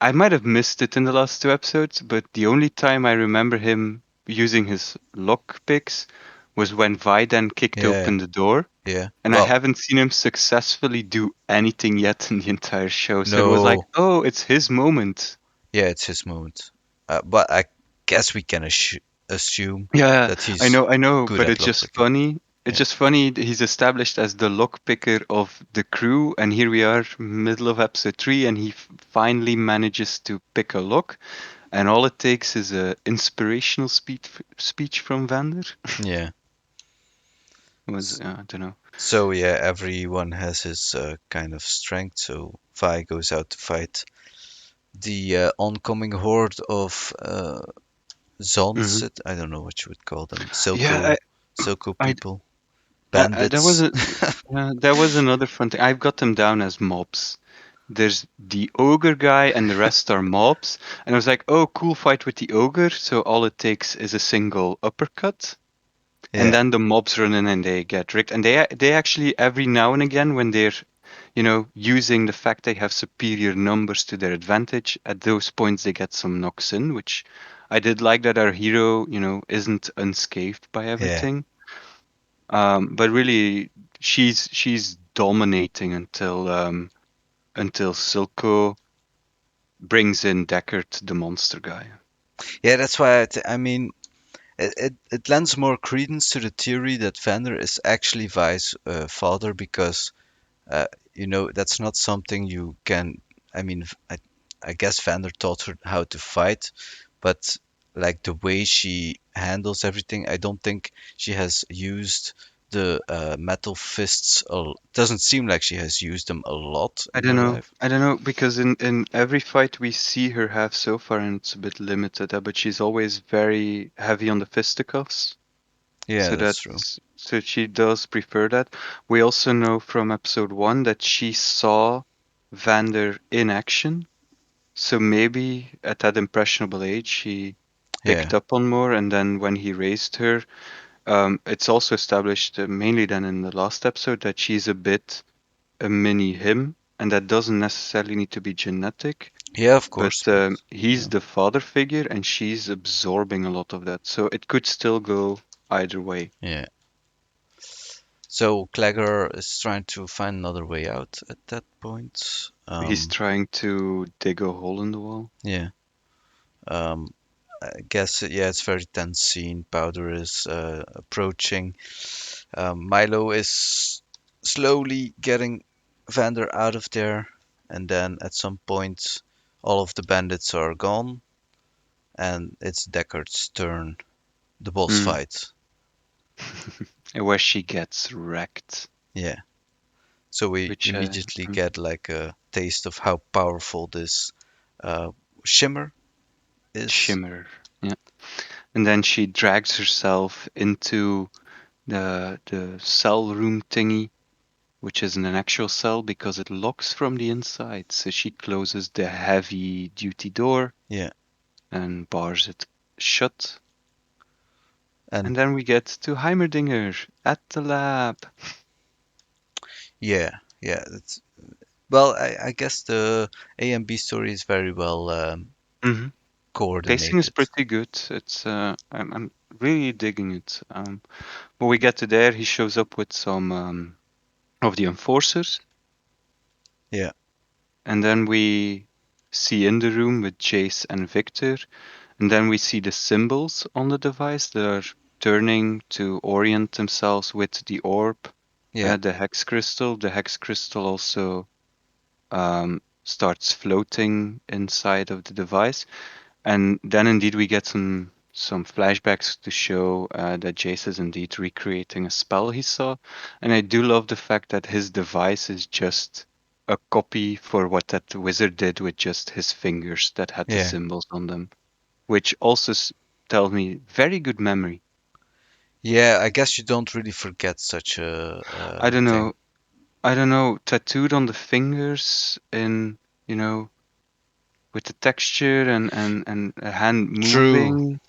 I might have missed it in the last two episodes, but the only time I remember him using his lock picks was when Vi then kicked Yeah, open the door, yeah. and I Well, haven't seen him successfully do anything yet in the entire show. So it was like, no. oh, it's his moment. Yeah, it's his moment. But I guess we can assume Yeah, that he's I know, good but at it's just lockpicking. funny. It's Yeah, just funny that he's established as the lock picker of the crew, and here we are, middle of episode three, and he finally manages to pick a lock, and all it takes is a inspirational speech from Vander. yeah. Was S- I don't know. So yeah, everyone has his kind of strength. So Vi goes out to fight the oncoming horde of Hmm. Zonsit. I don't know what you would call them. Yeah, Silco I, people, there was bandits. a there was another fun thing. I've got them down as mobs. There's the ogre guy and the rest are mobs. And I was like, oh, cool fight with the ogre. So all it takes is a single uppercut. And Yeah, then the mobs run in and they get rigged. And they actually every now and again when they're using the fact they have superior numbers to their advantage, at those points they get some knocks in, which I did like that our hero, isn't unscathed by yeah, everything. But really, she's dominating until Silco brings in Deckard, the monster guy. yeah. That's why I mean, it lends more credence to the theory that Vander is actually Vi's father because uh, that's not something you can. I mean, I guess Vander taught her how to fight, but like the way she handles everything, I don't think she has used the metal fists. Doesn't seem like she has used them a lot I in don't her know. life. I don't know because in every fight we see her have so far, and it's a bit limited, but she's always very heavy on the fisticuffs. Yeah, So that's true. so she does prefer that. We also know from episode one that she saw Vander in action. So maybe at that impressionable age she Yeah, picked up on more, and then when he raised her, it's also established mainly then in the last episode that she's a bit a mini him, and that doesn't necessarily need to be genetic, yeah, of but course, but he's yeah, the father figure and she's absorbing a lot of that. So it could still go either way. yeah. So Clagger is trying to find another way out at that point. He's trying to dig a hole in the wall. Yeah. Um, I guess yeah, it's very tense scene. Powder is approaching. Milo is slowly getting Vander out of there, and then at some point, all of the bandits are gone, and it's Deckard's turn. The boss Mm. fight. Where she gets wrecked, Yeah. So we which immediately get like a taste of how powerful this uh, Shimmer is. shimmer. Yeah. And then she drags herself into the cell room thingy, which isn't an actual cell because it locks from the inside. So she closes the heavy duty door Yeah. and bars it shut. And And then we get to Heimerdinger at the lab. yeah, yeah. Well, I guess the A and B story is very well Hmm. Pacing is coordinated. pretty good. I'm really digging it. When we get to there, he shows up with some of the enforcers, Yeah, and then we see in the room with Jace and Victor, and then we see the symbols on the device that are turning to orient themselves with the orb, yeah, the hex crystal. The hex crystal also starts floating inside of the device, and then indeed we get some flashbacks to show that Jace is indeed recreating a spell he saw, and I do love the fact that his device is just a copy for what that wizard did with just his fingers that had the yeah, symbols on them, which also tells me very good memory. yeah. I guess you don't really forget such a, I don't thing. know, I don't know, tattooed on the fingers in you know with the texture and a hand True, moving.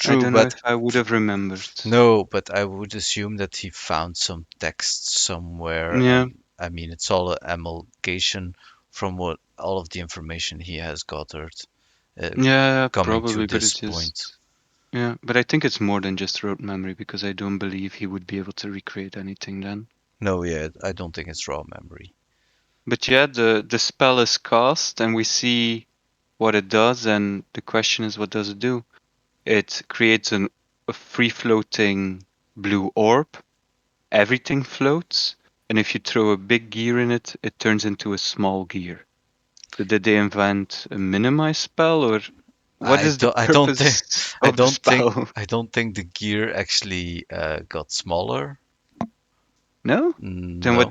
I true, don't know but if I would have remembered. no, but I would assume that he found some text somewhere, Yeah, and I mean, it's all an amalgamation from what all of the information he has gathered, uh, yeah, coming to probably, but this it's point. just yeah, but I think it's more than just rote memory because I don't believe he would be able to recreate anything then. No, yeah, I don't think it's raw memory. But yeah, the spell is cast and we see what it does, and the question is, what does it do? It creates a free floating blue orb. Everything floats, and if you throw a big gear in it, it turns into a small gear. So did they invent a minimize spell, or what is the I don't think purpose of the spell? I don't think the gear actually got smaller. No? Then No.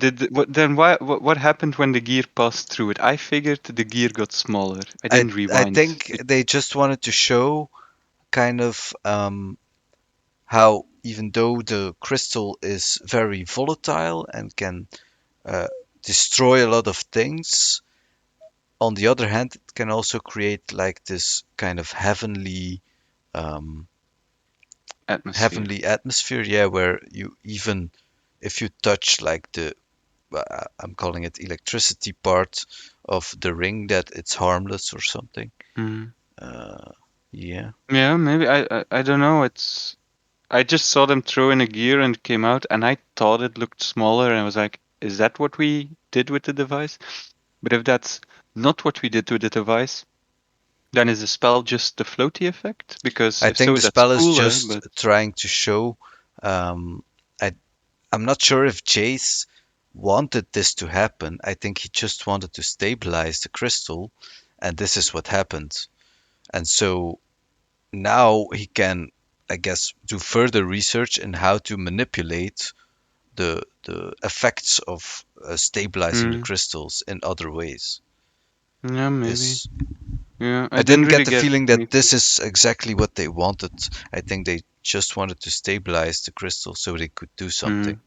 what happened when the gear passed through it? I figured the gear got smaller. I I didn't I rewind think it. they just wanted to show kind of how even though the crystal is very volatile and can uh, destroy a lot of things, on the other hand, it can also create like this kind of um, Atmosphere. heavenly atmosphere. Yeah, where you even if you touch like I'm calling it electricity part of the ring, that it's harmless or something. Mm. Uh, yeah, Yeah, maybe I don't know. I just saw them throw in a gear and it came out, and I thought it looked smaller, and I was like, is that what we did with the device? But if that's not what we did with the device, then is the spell just the floaty effect? Because I if think so, the that's spell is cool, just but trying to show. Um, I I'm not sure if Jace wanted this to happen. I think he just wanted to stabilize the crystal, and this is what happened. And so now he can, I guess, do further research in how to manipulate the effects of stabilizing the mm, crystals in other ways. yeah, maybe. Is Yeah, I I didn't didn't get really the get feeling that any. this is exactly what they wanted. I think they just wanted to stabilize the crystal so they could do something Mm,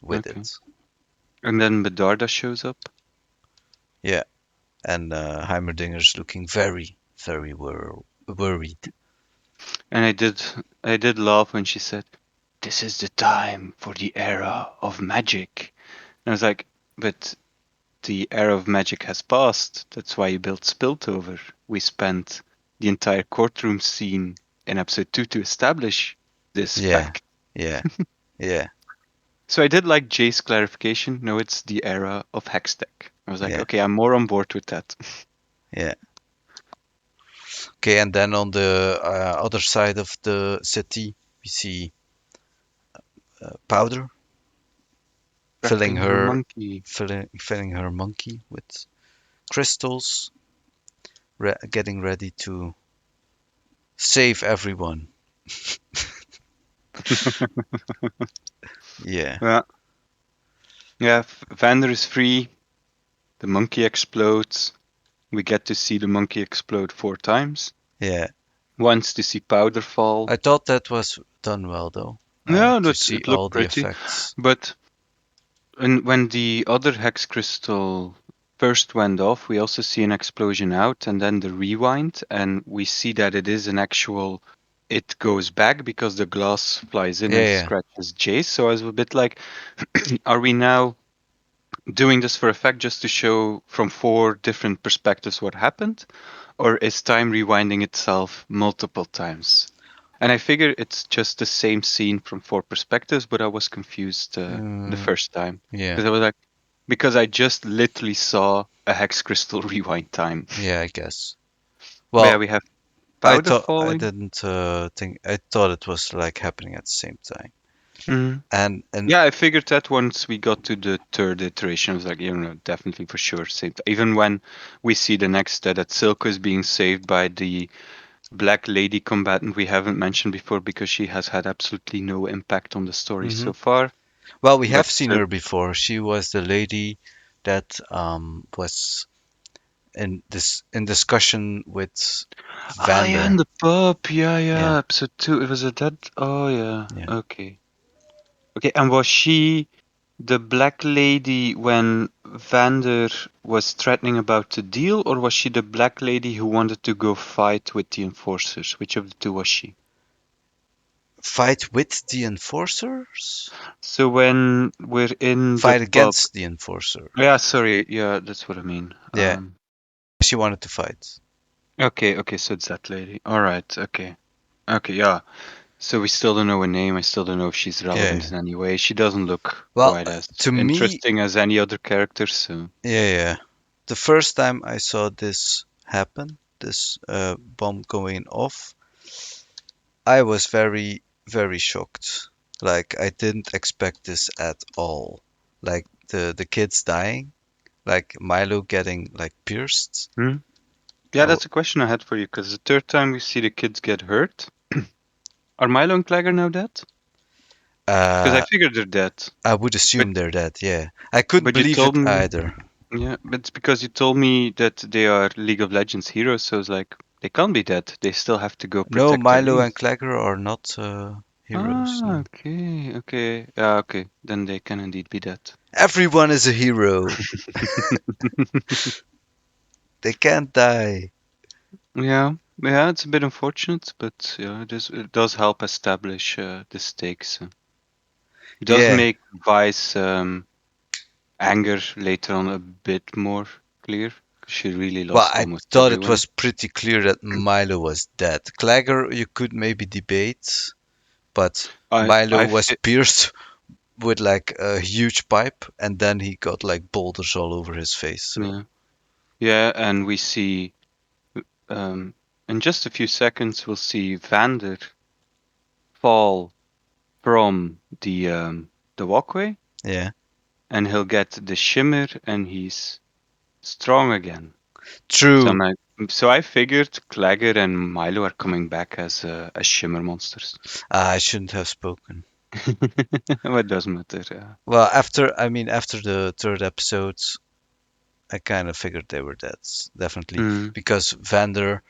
with okay. it. And then Medarda shows up, Yeah, and Heimerdinger's looking very, very worried. and I did laugh when she said, "This is the time for the era of magic." And I was like, but the era of magic has passed. That's why you built Spiltover. We spent the entire courtroom scene in episode 2 to establish this Yeah, fact. yeah, yeah, So I did like Jay's clarification. No, it's the era of Hextech. I was like, yeah, okay, I'm more on board with that. yeah. Okay, and then on the other side of the city, we see Powder filling Cracking her her monkey. filling her monkey with crystals, getting ready to save everyone. Yeah, Yeah, yeah. Vander is free. The monkey explodes. We get to see the monkey explode 4 times. yeah. Once to see powder fall. I thought that was done well though, Yeah, to that see it all looked the pretty. effects. But when the other hex crystal first went off, we also see an explosion out and then the rewind, and we see that it is an actual. It goes back because the glass flies in and Yeah, scratches Jace. So I was a bit like, are we now doing this for effect just to show from 4 different perspectives what happened? Or is time rewinding itself multiple times? And I figure it's just the same scene from 4 perspectives, but I was confused yeah, the first time yeah, because I was like, because I just literally saw a hex crystal rewind time. yeah. I guess. But yeah, Well, we have I powder thought I falling. didn't think I thought it was like happening at the same time. Mhm. And Yeah, I figured that once we got to the third iteration, I was like, definitely for sure. Even when we see the next that Silco is being saved by the Black Lady combatant we haven't mentioned before because she has had absolutely no impact on the story hmm so far. well, we But have seen her before. She was the lady that was in discussion with yeah, in Vander. the pub. Yeah, Yeah, yeah. Episode 2. It was a dead. Oh, yeah. yeah. Okay. Okay, and was she the Black Lady when Vander was threatening about the deal, or was she the Black Lady who wanted to go fight with the enforcers? Which of the two was she? Fight with the enforcers? So when we're in the Fight pub. against the enforcer. Yeah, sorry. Yeah, that's what I mean. Yeah, she wanted to fight. Okay, okay, so it's that lady. All right, okay. Okay, yeah. So we still don't know her name. I still don't know if she's relevant Yeah. in any way. She doesn't look Well, quite as to me, interesting as any other character, so. yeah. The first time I saw this happen, this bomb going off, I was very, very shocked. Like I didn't expect this at all. Like the kids dying, like Milo getting like pierced. Hmm? I Yeah, w that's a question I had for you, because the third time we see the kids get hurt. Are Milo and Clagger now dead? Because I Uh, figured they're dead. I would But assume they're dead, yeah. I couldn't but you believe told it me, either. yeah, but it's because you told me that they are League of Legends heroes, so it's like they can't be dead. They still have to go No, protect their Milo and lane. Clagger are not heroes, Ah, no. okay, okay. Yeah, okay. Then they can indeed be dead. Everyone is a hero. They can't die. Yeah, yeah, it's a bit unfortunate, but yeah, it does help establish the stakes. It does Yeah. make Vi's anger later on a bit more clear. 'Cause she really Well, lost I almost thought it everyone. was pretty clear that Milo was dead. Clagger, you could maybe debate, but I Milo I was fi- pierced with like a huge pipe, and then he got like boulders all over his face. So yeah, yeah, and we see um in just a few seconds we'll see Vander fall from the walkway, yeah, and he'll get the shimmer, and he's strong again. So I'm true. like, so I figured Clagger and Milo are coming back as shimmer monsters. I shouldn't have spoken. What does matter? Yeah. Well, after the third episode, I kind of figured they were dead, definitely, Mm. because Vander,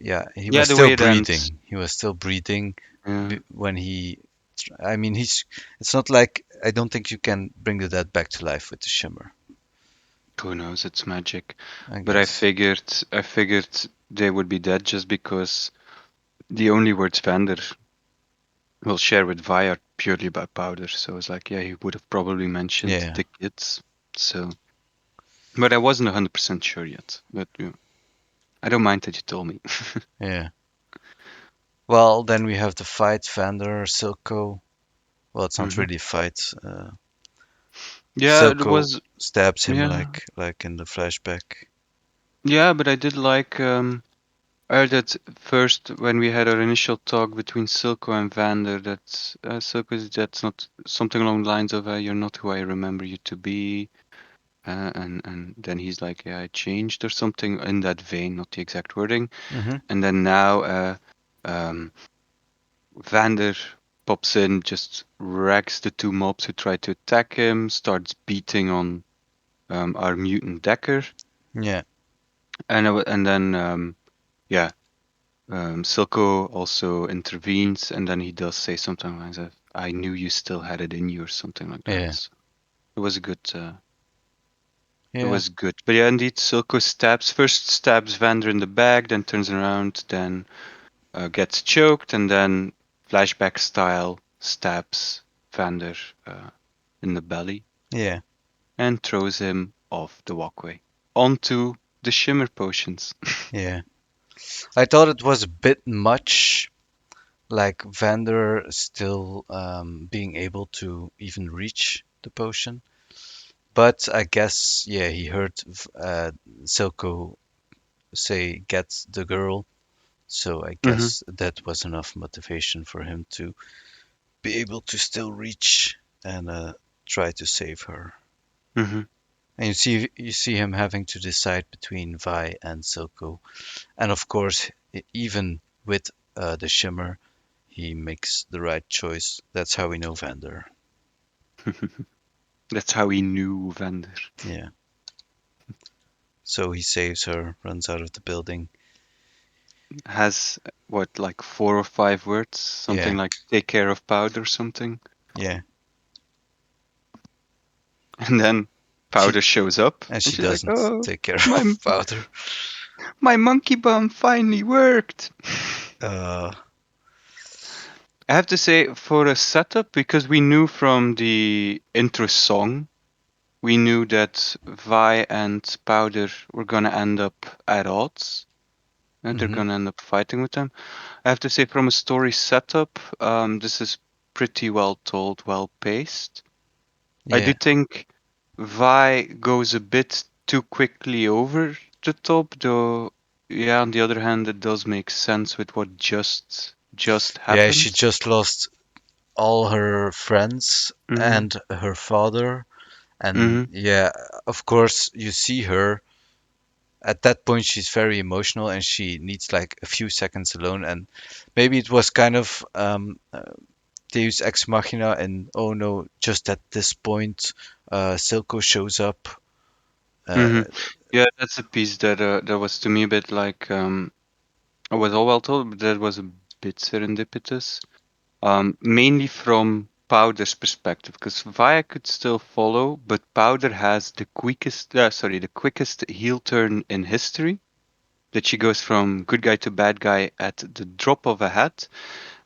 yeah, he Yeah, was the still way it ends. breathing. He was still breathing Yeah. when he. I mean, he's. It's not like I don't think you can bring the dead back to life with the shimmer. Who knows? It's magic. I But I guess. figured, I figured they would be dead just because the only words Vander will share with Vi are purely about powder. So it's like, yeah, he would have probably mentioned Yeah, the kids. So, but I wasn't 100% sure yet. But yeah, I don't mind that you told me. yeah. Well, then we have the fight, Vander, Silco. Well, it's not Hmm. really a fight. Yeah, it Silco was. stabs him Yeah, like in the flashback. yeah, but I did like. I heard that first when we had our initial talk between Silco and Vander. That Silco is that's not something along the lines of "You're not who I remember you to be," and then he's like, "Yeah, I changed" or something in that vein, not the exact wording. Hmm. And then now um, Vander pops in, just wrecks the two mobs who try to attack him, starts beating on our mutant Decker, Yeah, and then yeah, Silco also intervenes, and then he does say something like that. I knew you still had it in you, or something like that. yeah, So it was a good. It yeah, was good. But yeah, indeed, Silco stabs Vander in the back, then turns around, then gets choked, and then flashback style stabs Vander uh, in the belly yeah, and throws him off the walkway onto the shimmer potions. yeah. I thought it was a bit much, like Vander still being able to even reach the potion. But I guess, yeah, he heard Silco say, get the girl. So I Hmm. guess that was enough motivation for him to be able to still reach and try to save her. Hmm. And you see him having to decide between Vi and Silco. And of course, even with the shimmer, he makes the right choice. That's how we know Vander. That's how he knew Vander. Yeah. So he saves her, runs out of the building. Has what, like 4 or 5 words? Yeah, Something like take care of Powder or something. yeah. And then She Powder shows up and and she she's like, doesn't "Oh, take care my of Powder. my monkey bomb finally worked." Uh, I have to say, for a setup, because we knew from the intro song, we knew that Vi and Powder were gonna end up at odds, and they're hmm gonna end up fighting with them. I have to say, from a story setup, this is pretty well told, well paced. I do Yeah, think Vi goes a bit too quickly over the top, though. Yeah, on the other hand, it does make sense with what just yeah. She happened. just lost all her friends Hmm. and her father, and Hmm. yeah, of course, you see her at that point. She's very emotional, and she needs like a few seconds alone. And maybe it was kind of Deus Ex Machina, and oh no, just at this point, Silco shows up. Hmm. Uh, Yeah, that's a piece that that was to me a bit like I was all well told, but that was a bit serendipitous. Mainly from Powder's perspective, because Vi could still follow, but Powder has the the quickest heel turn in history. That she goes from good guy to bad guy at the drop of a hat,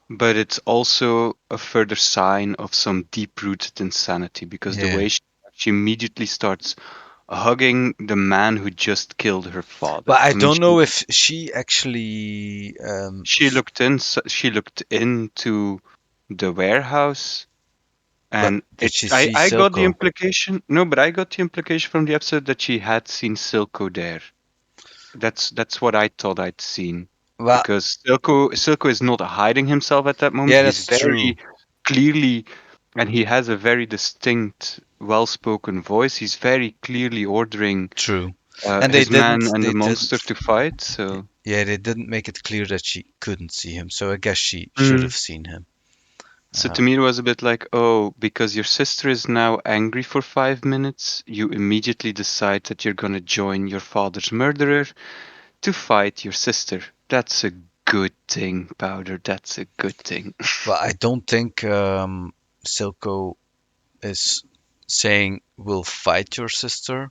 but it's also a further sign of some deep-rooted insanity because the yeah. way she immediately starts hugging the man who just killed her father. But I I mean, don't know if she actually. she looked into the warehouse. But And did she I, see I got the Silco? implication. No, but I got the implication from the episode that she had seen Silco there. That's what I thought I'd seen. Well, Because Silco is not hiding himself at that moment. yeah, He's that's true. very clearly, and he has a very distinct, well-spoken voice. He's very clearly ordering True. And they his man didn't. and the They monster didn't. to fight. So. Yeah, they didn't make it clear that she couldn't see him. So I guess she should Mm. have seen him. So to me, it was a bit like, oh, because your sister is now angry for 5 minutes, you immediately decide that you're going to join your father's murderer to fight your sister. That's a good thing, Powder. That's a good thing. But I don't think Silco is saying we'll fight your sister.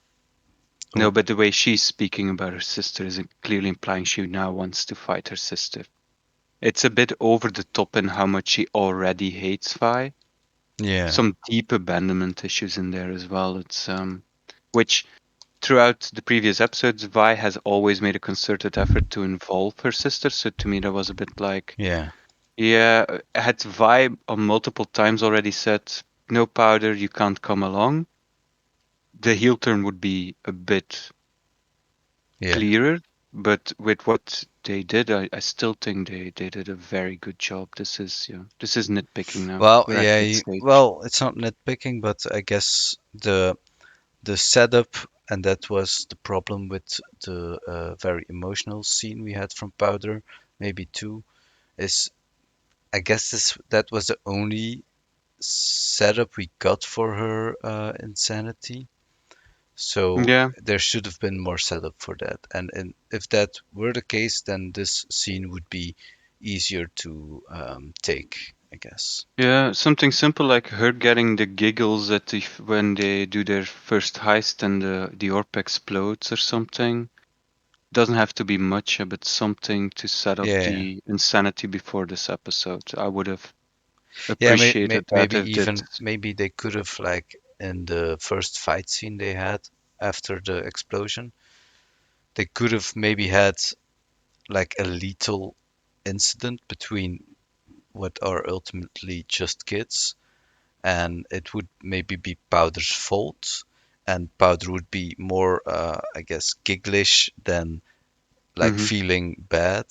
No, Oh, but the way she's speaking about her sister is clearly implying she now wants to fight her sister. It's a bit over the top in how much she already hates Vi. yeah, Some deep abandonment issues in there as well. It's which throughout the previous episodes, Vi has always made a concerted effort to involve her sister. So to me, that was a bit like, yeah, yeah, had Vi on multiple times already said, no Powder, you can't come along, the heel turn would be a bit yeah. clearer. But with what they did, I still think they did a very good job. This is nitpicking now. Well, We're at yeah. that stage. Well, it's not nitpicking, but I guess the setup, and that was the problem with the very emotional scene we had from Powder, maybe too, is I guess that was the only setup we got for her insanity. So Yeah, there should have been more setup for that. And if that were the case, then this scene would be easier to take, I guess. yeah, something simple like her getting the giggles at when they do their first heist and the orb explodes or something. Doesn't have to be much, but something to set up Yeah, the insanity before this episode. I would have yeah. appreciated that Maybe if did. even maybe they could have like in the first fight scene they had after the explosion, they could have maybe had like a lethal incident between what are ultimately just kids, and it would maybe be Powder's fault, and Powder would be more, I guess, gigglish than like Hmm. feeling bad.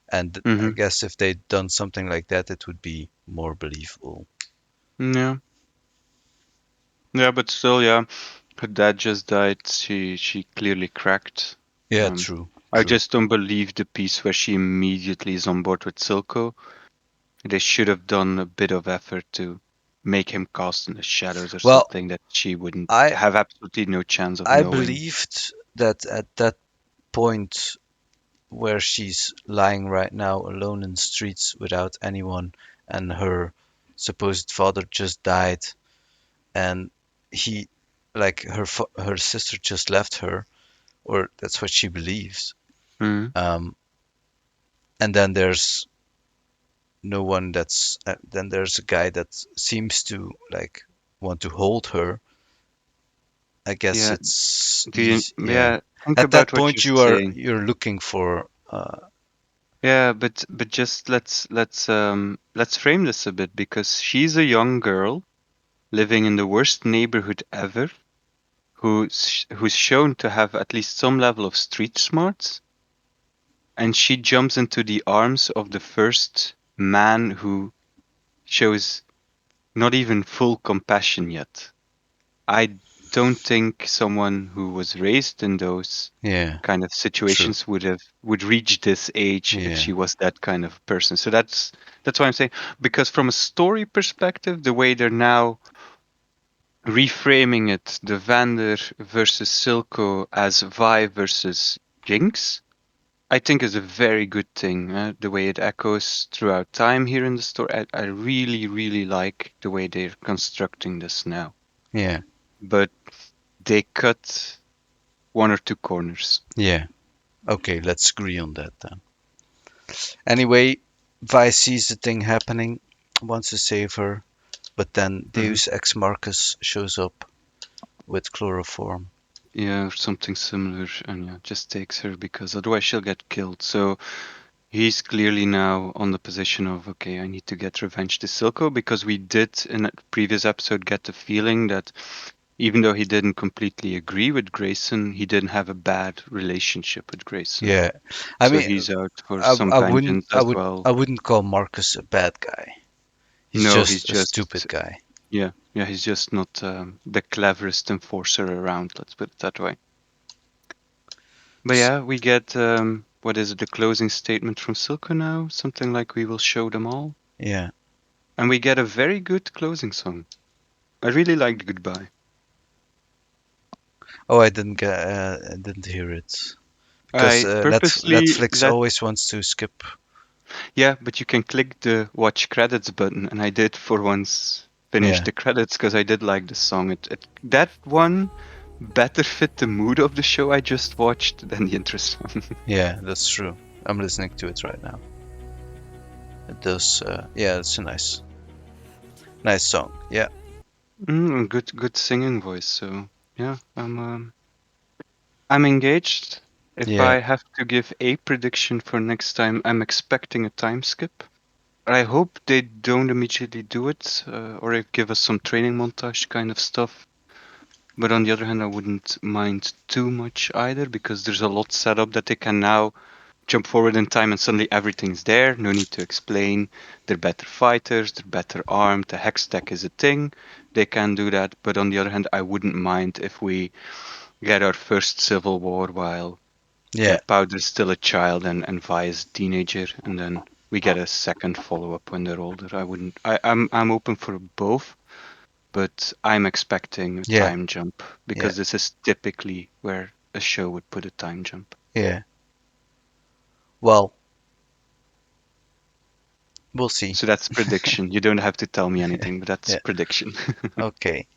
And I Hmm. guess if they'd done something like that, it would be more believable. Yeah, yeah, but still, yeah. Her dad just died. She clearly cracked. Yeah, Um, true, I true. just don't believe the piece where she immediately is on board with Silco. They should have done a bit of effort to make him cast in the shadows or Well, something that she wouldn't I have absolutely no chance of I knowing. believed that at that point where she's lying right now alone in the streets without anyone, and her supposed father just died, and he like her sister just left her, or that's what she believes. Mm, um and then there's no one that's then there's a guy that seems to like want to hold her. I guess yeah. it's Do you? easy, yeah. Yeah. Think At about that what you're point saying. you're looking for Yeah, but just let's frame this a bit because she's a young girl living in the worst neighborhood ever, who's shown to have at least some level of street smarts, and she jumps into the arms of the first man who shows not even full compassion yet. I don't think someone who was raised in those Yeah, kind of true. situations would reach this age if Yeah, she was that kind of person. So that's why I'm saying, because from a story perspective, the way they're now reframing it, the Vander versus Silco as Vi versus Jinx, I think is a very good thing. The way it echoes throughout time here in the story, I really, really like the way they're constructing this now. yeah, But they cut one or two corners. yeah. Okay, let's agree on that then. Anyway, Vi sees the thing happening, wants to save her, but then Hmm. Deus Ex Marcus shows up with chloroform. Yeah, or something similar, and yeah, just takes her because otherwise she'll get killed. So he's clearly now on the position of, okay, I need to get revenge to Silco, because we did in a previous episode get the feeling that even though he didn't completely agree with Grayson, he didn't have a bad relationship with Grayson. Yeah, I So mean, he's out for I, some I wouldn't, vengeance as well. I wouldn't call Marcus a bad guy. He's No, he's just a just, stupid guy. yeah, he's just not the cleverest enforcer around, let's put it that way. But S- yeah, we get, what is it, the closing statement from Silco now? Something like, we will show them all. Yeah. And we get a very good closing song. I really liked Goodbye. Oh, I didn't hear it because I purposely Netflix let, always wants to skip. yeah, but you can click the watch credits button, and I did for once finish Yeah, the credits because I did like the song. That one better fit the mood of the show I just watched than the intro song. yeah, that's true. I'm listening to it right now. It does. Yeah, it's a nice song. Yeah, Good singing voice. So yeah, I'm engaged. If yeah, I have to give a prediction for next time, I'm expecting a time skip. I hope they don't immediately do it, or give us some training montage kind of stuff. But on the other hand, I wouldn't mind too much either, because there's a lot set up that they can now jump forward in time and suddenly everything's there. No need to explain. They're better fighters, they're better armed, the hex tech is a thing. They can do that. But on the other hand, I wouldn't mind if we get our first civil war while, yeah, yeah, Powder's still a child and Vi is a teenager, and then we get a second follow up when they're older. I wouldn't. I'm open for both, but I'm expecting a yeah, time jump yeah, because this is typically where a show would put a time jump. yeah. Well, we'll see. So that's prediction. You don't have to tell me Yeah, anything, but that's yeah. prediction. Okay.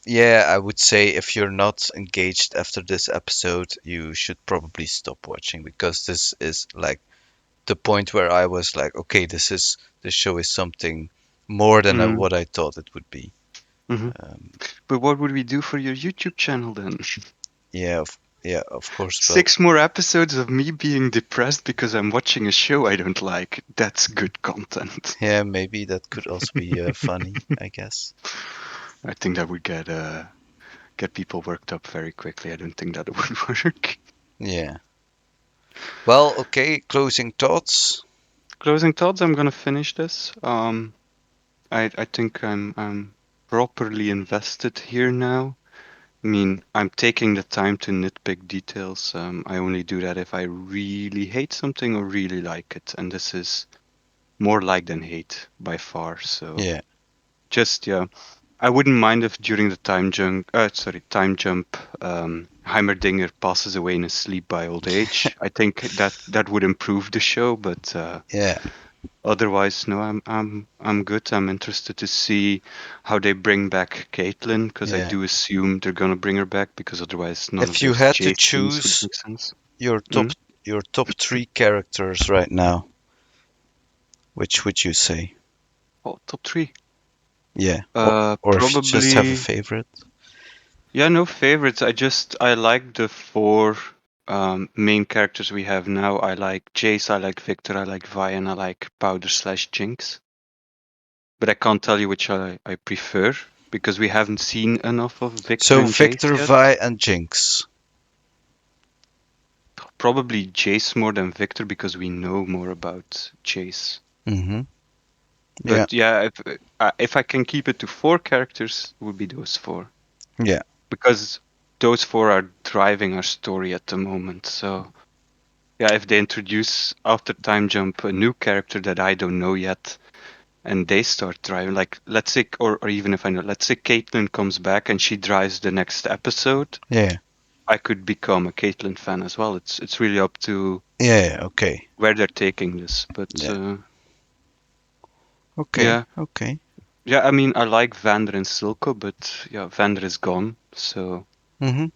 Yeah, I would say if you're not engaged after this episode, you should probably stop watching because this is like the point where I was like, okay, this show is something more than Hmm. what I thought it would be. Hmm. Um, But what would we do for your YouTube channel then? yeah, yeah, of course, but 6 more episodes of me being depressed because I'm watching a show I don't like. That's good content. yeah, maybe that could also be funny, I guess. I think that would get people worked up very quickly. I don't think that it would work. Yeah. Well, okay, closing thoughts. Closing thoughts. I'm gonna finish this. I think I'm properly invested here now. I mean, I'm taking the time to nitpick details. I only do that if I really hate something or really like it, and this is more like than hate by far. So Yeah. just, yeah, I wouldn't mind if during the time jump, Heimerdinger passes away in his sleep by old age. I think that would improve the show, but Yeah. otherwise, no, I'm good. I'm interested to see how they bring back Caitlyn, because I Yeah. do assume they're gonna bring her back, because otherwise none of If you those had to J scenes would choose make sense. your top Mm? your top three characters right now, which would you say? Oh, top three. Yeah. Or if you just have a Probably. favorite. Yeah, no favorites. I like the four main characters we have now. I like Jace, I like Victor, I like Vi, and I like Powder slash Jinx. But I can't tell you which I prefer, because we haven't seen enough of Victor So and Jace Victor, yet. Vi, and Jinx. Probably Jace more than Victor, because we know more about Jace. Mm-hmm. Yeah. But yeah, if I can keep it to four characters, it would be those four. Yeah. because those four are driving our story at the moment. So yeah, if they introduce after Time Jump a new character that I don't know yet, and they start driving, like let's say, or even if I know, let's say Caitlyn comes back and she drives the next episode, Yeah. I could become a Caitlyn fan as well. It's really up to Yeah. Okay. where they're taking this, but Yeah. Okay. yeah, Okay. yeah. I mean, I like Vander and Silco, but yeah, Vander is gone, so Mhm.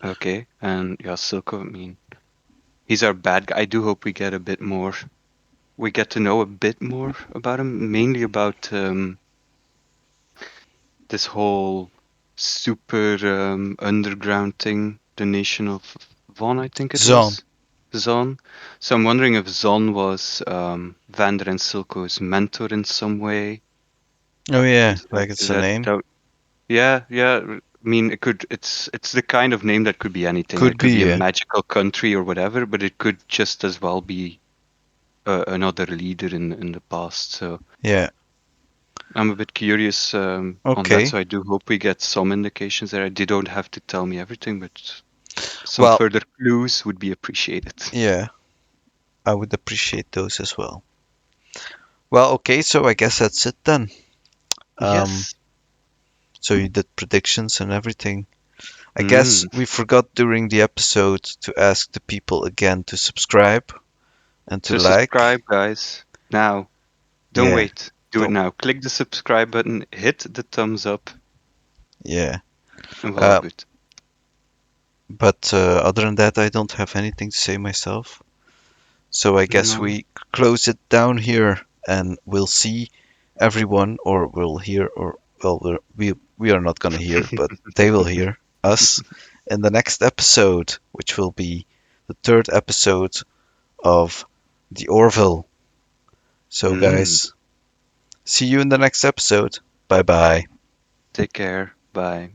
okay, and yeah, Silco. I mean, he's our bad guy. I do hope we get a bit more. We get to know a bit more about him, mainly about this whole super underground thing, the nation of Von, I think it Zon. was. Zon. So I'm wondering if Zon was Vander and Silco's mentor in some way. Oh yeah, Is that, like it's is a that, name. that yeah, yeah. I mean, it could. It's the kind of name that could be anything. Could It could be. be a Yeah. magical country or whatever, but it could just as well be another leader in the past. So Yeah. I'm a bit curious on that. Okay. So I do hope we get some indications there. They don't have to tell me everything, but some Well, further clues would be appreciated. yeah, I would appreciate those as well. Well, okay, so I guess that's it then. Um, Yes. so you did predictions and everything. I guess Mm. we forgot during the episode to ask the people again to subscribe and to So like. subscribe, guys. Now, don't Yeah, wait. Do it don't. now. Click the subscribe button, hit the thumbs up, Yeah. and we're all Uh, good. but other than that, I don't have anything to say myself. So I guess No. we close it down here, and we'll see everyone, or we'll hear, or well, we are not gonna hear, but they will hear us in the next episode, which will be the third episode of the Orville. So, Mm. guys, see you in the next episode. Bye bye. Take care. Bye.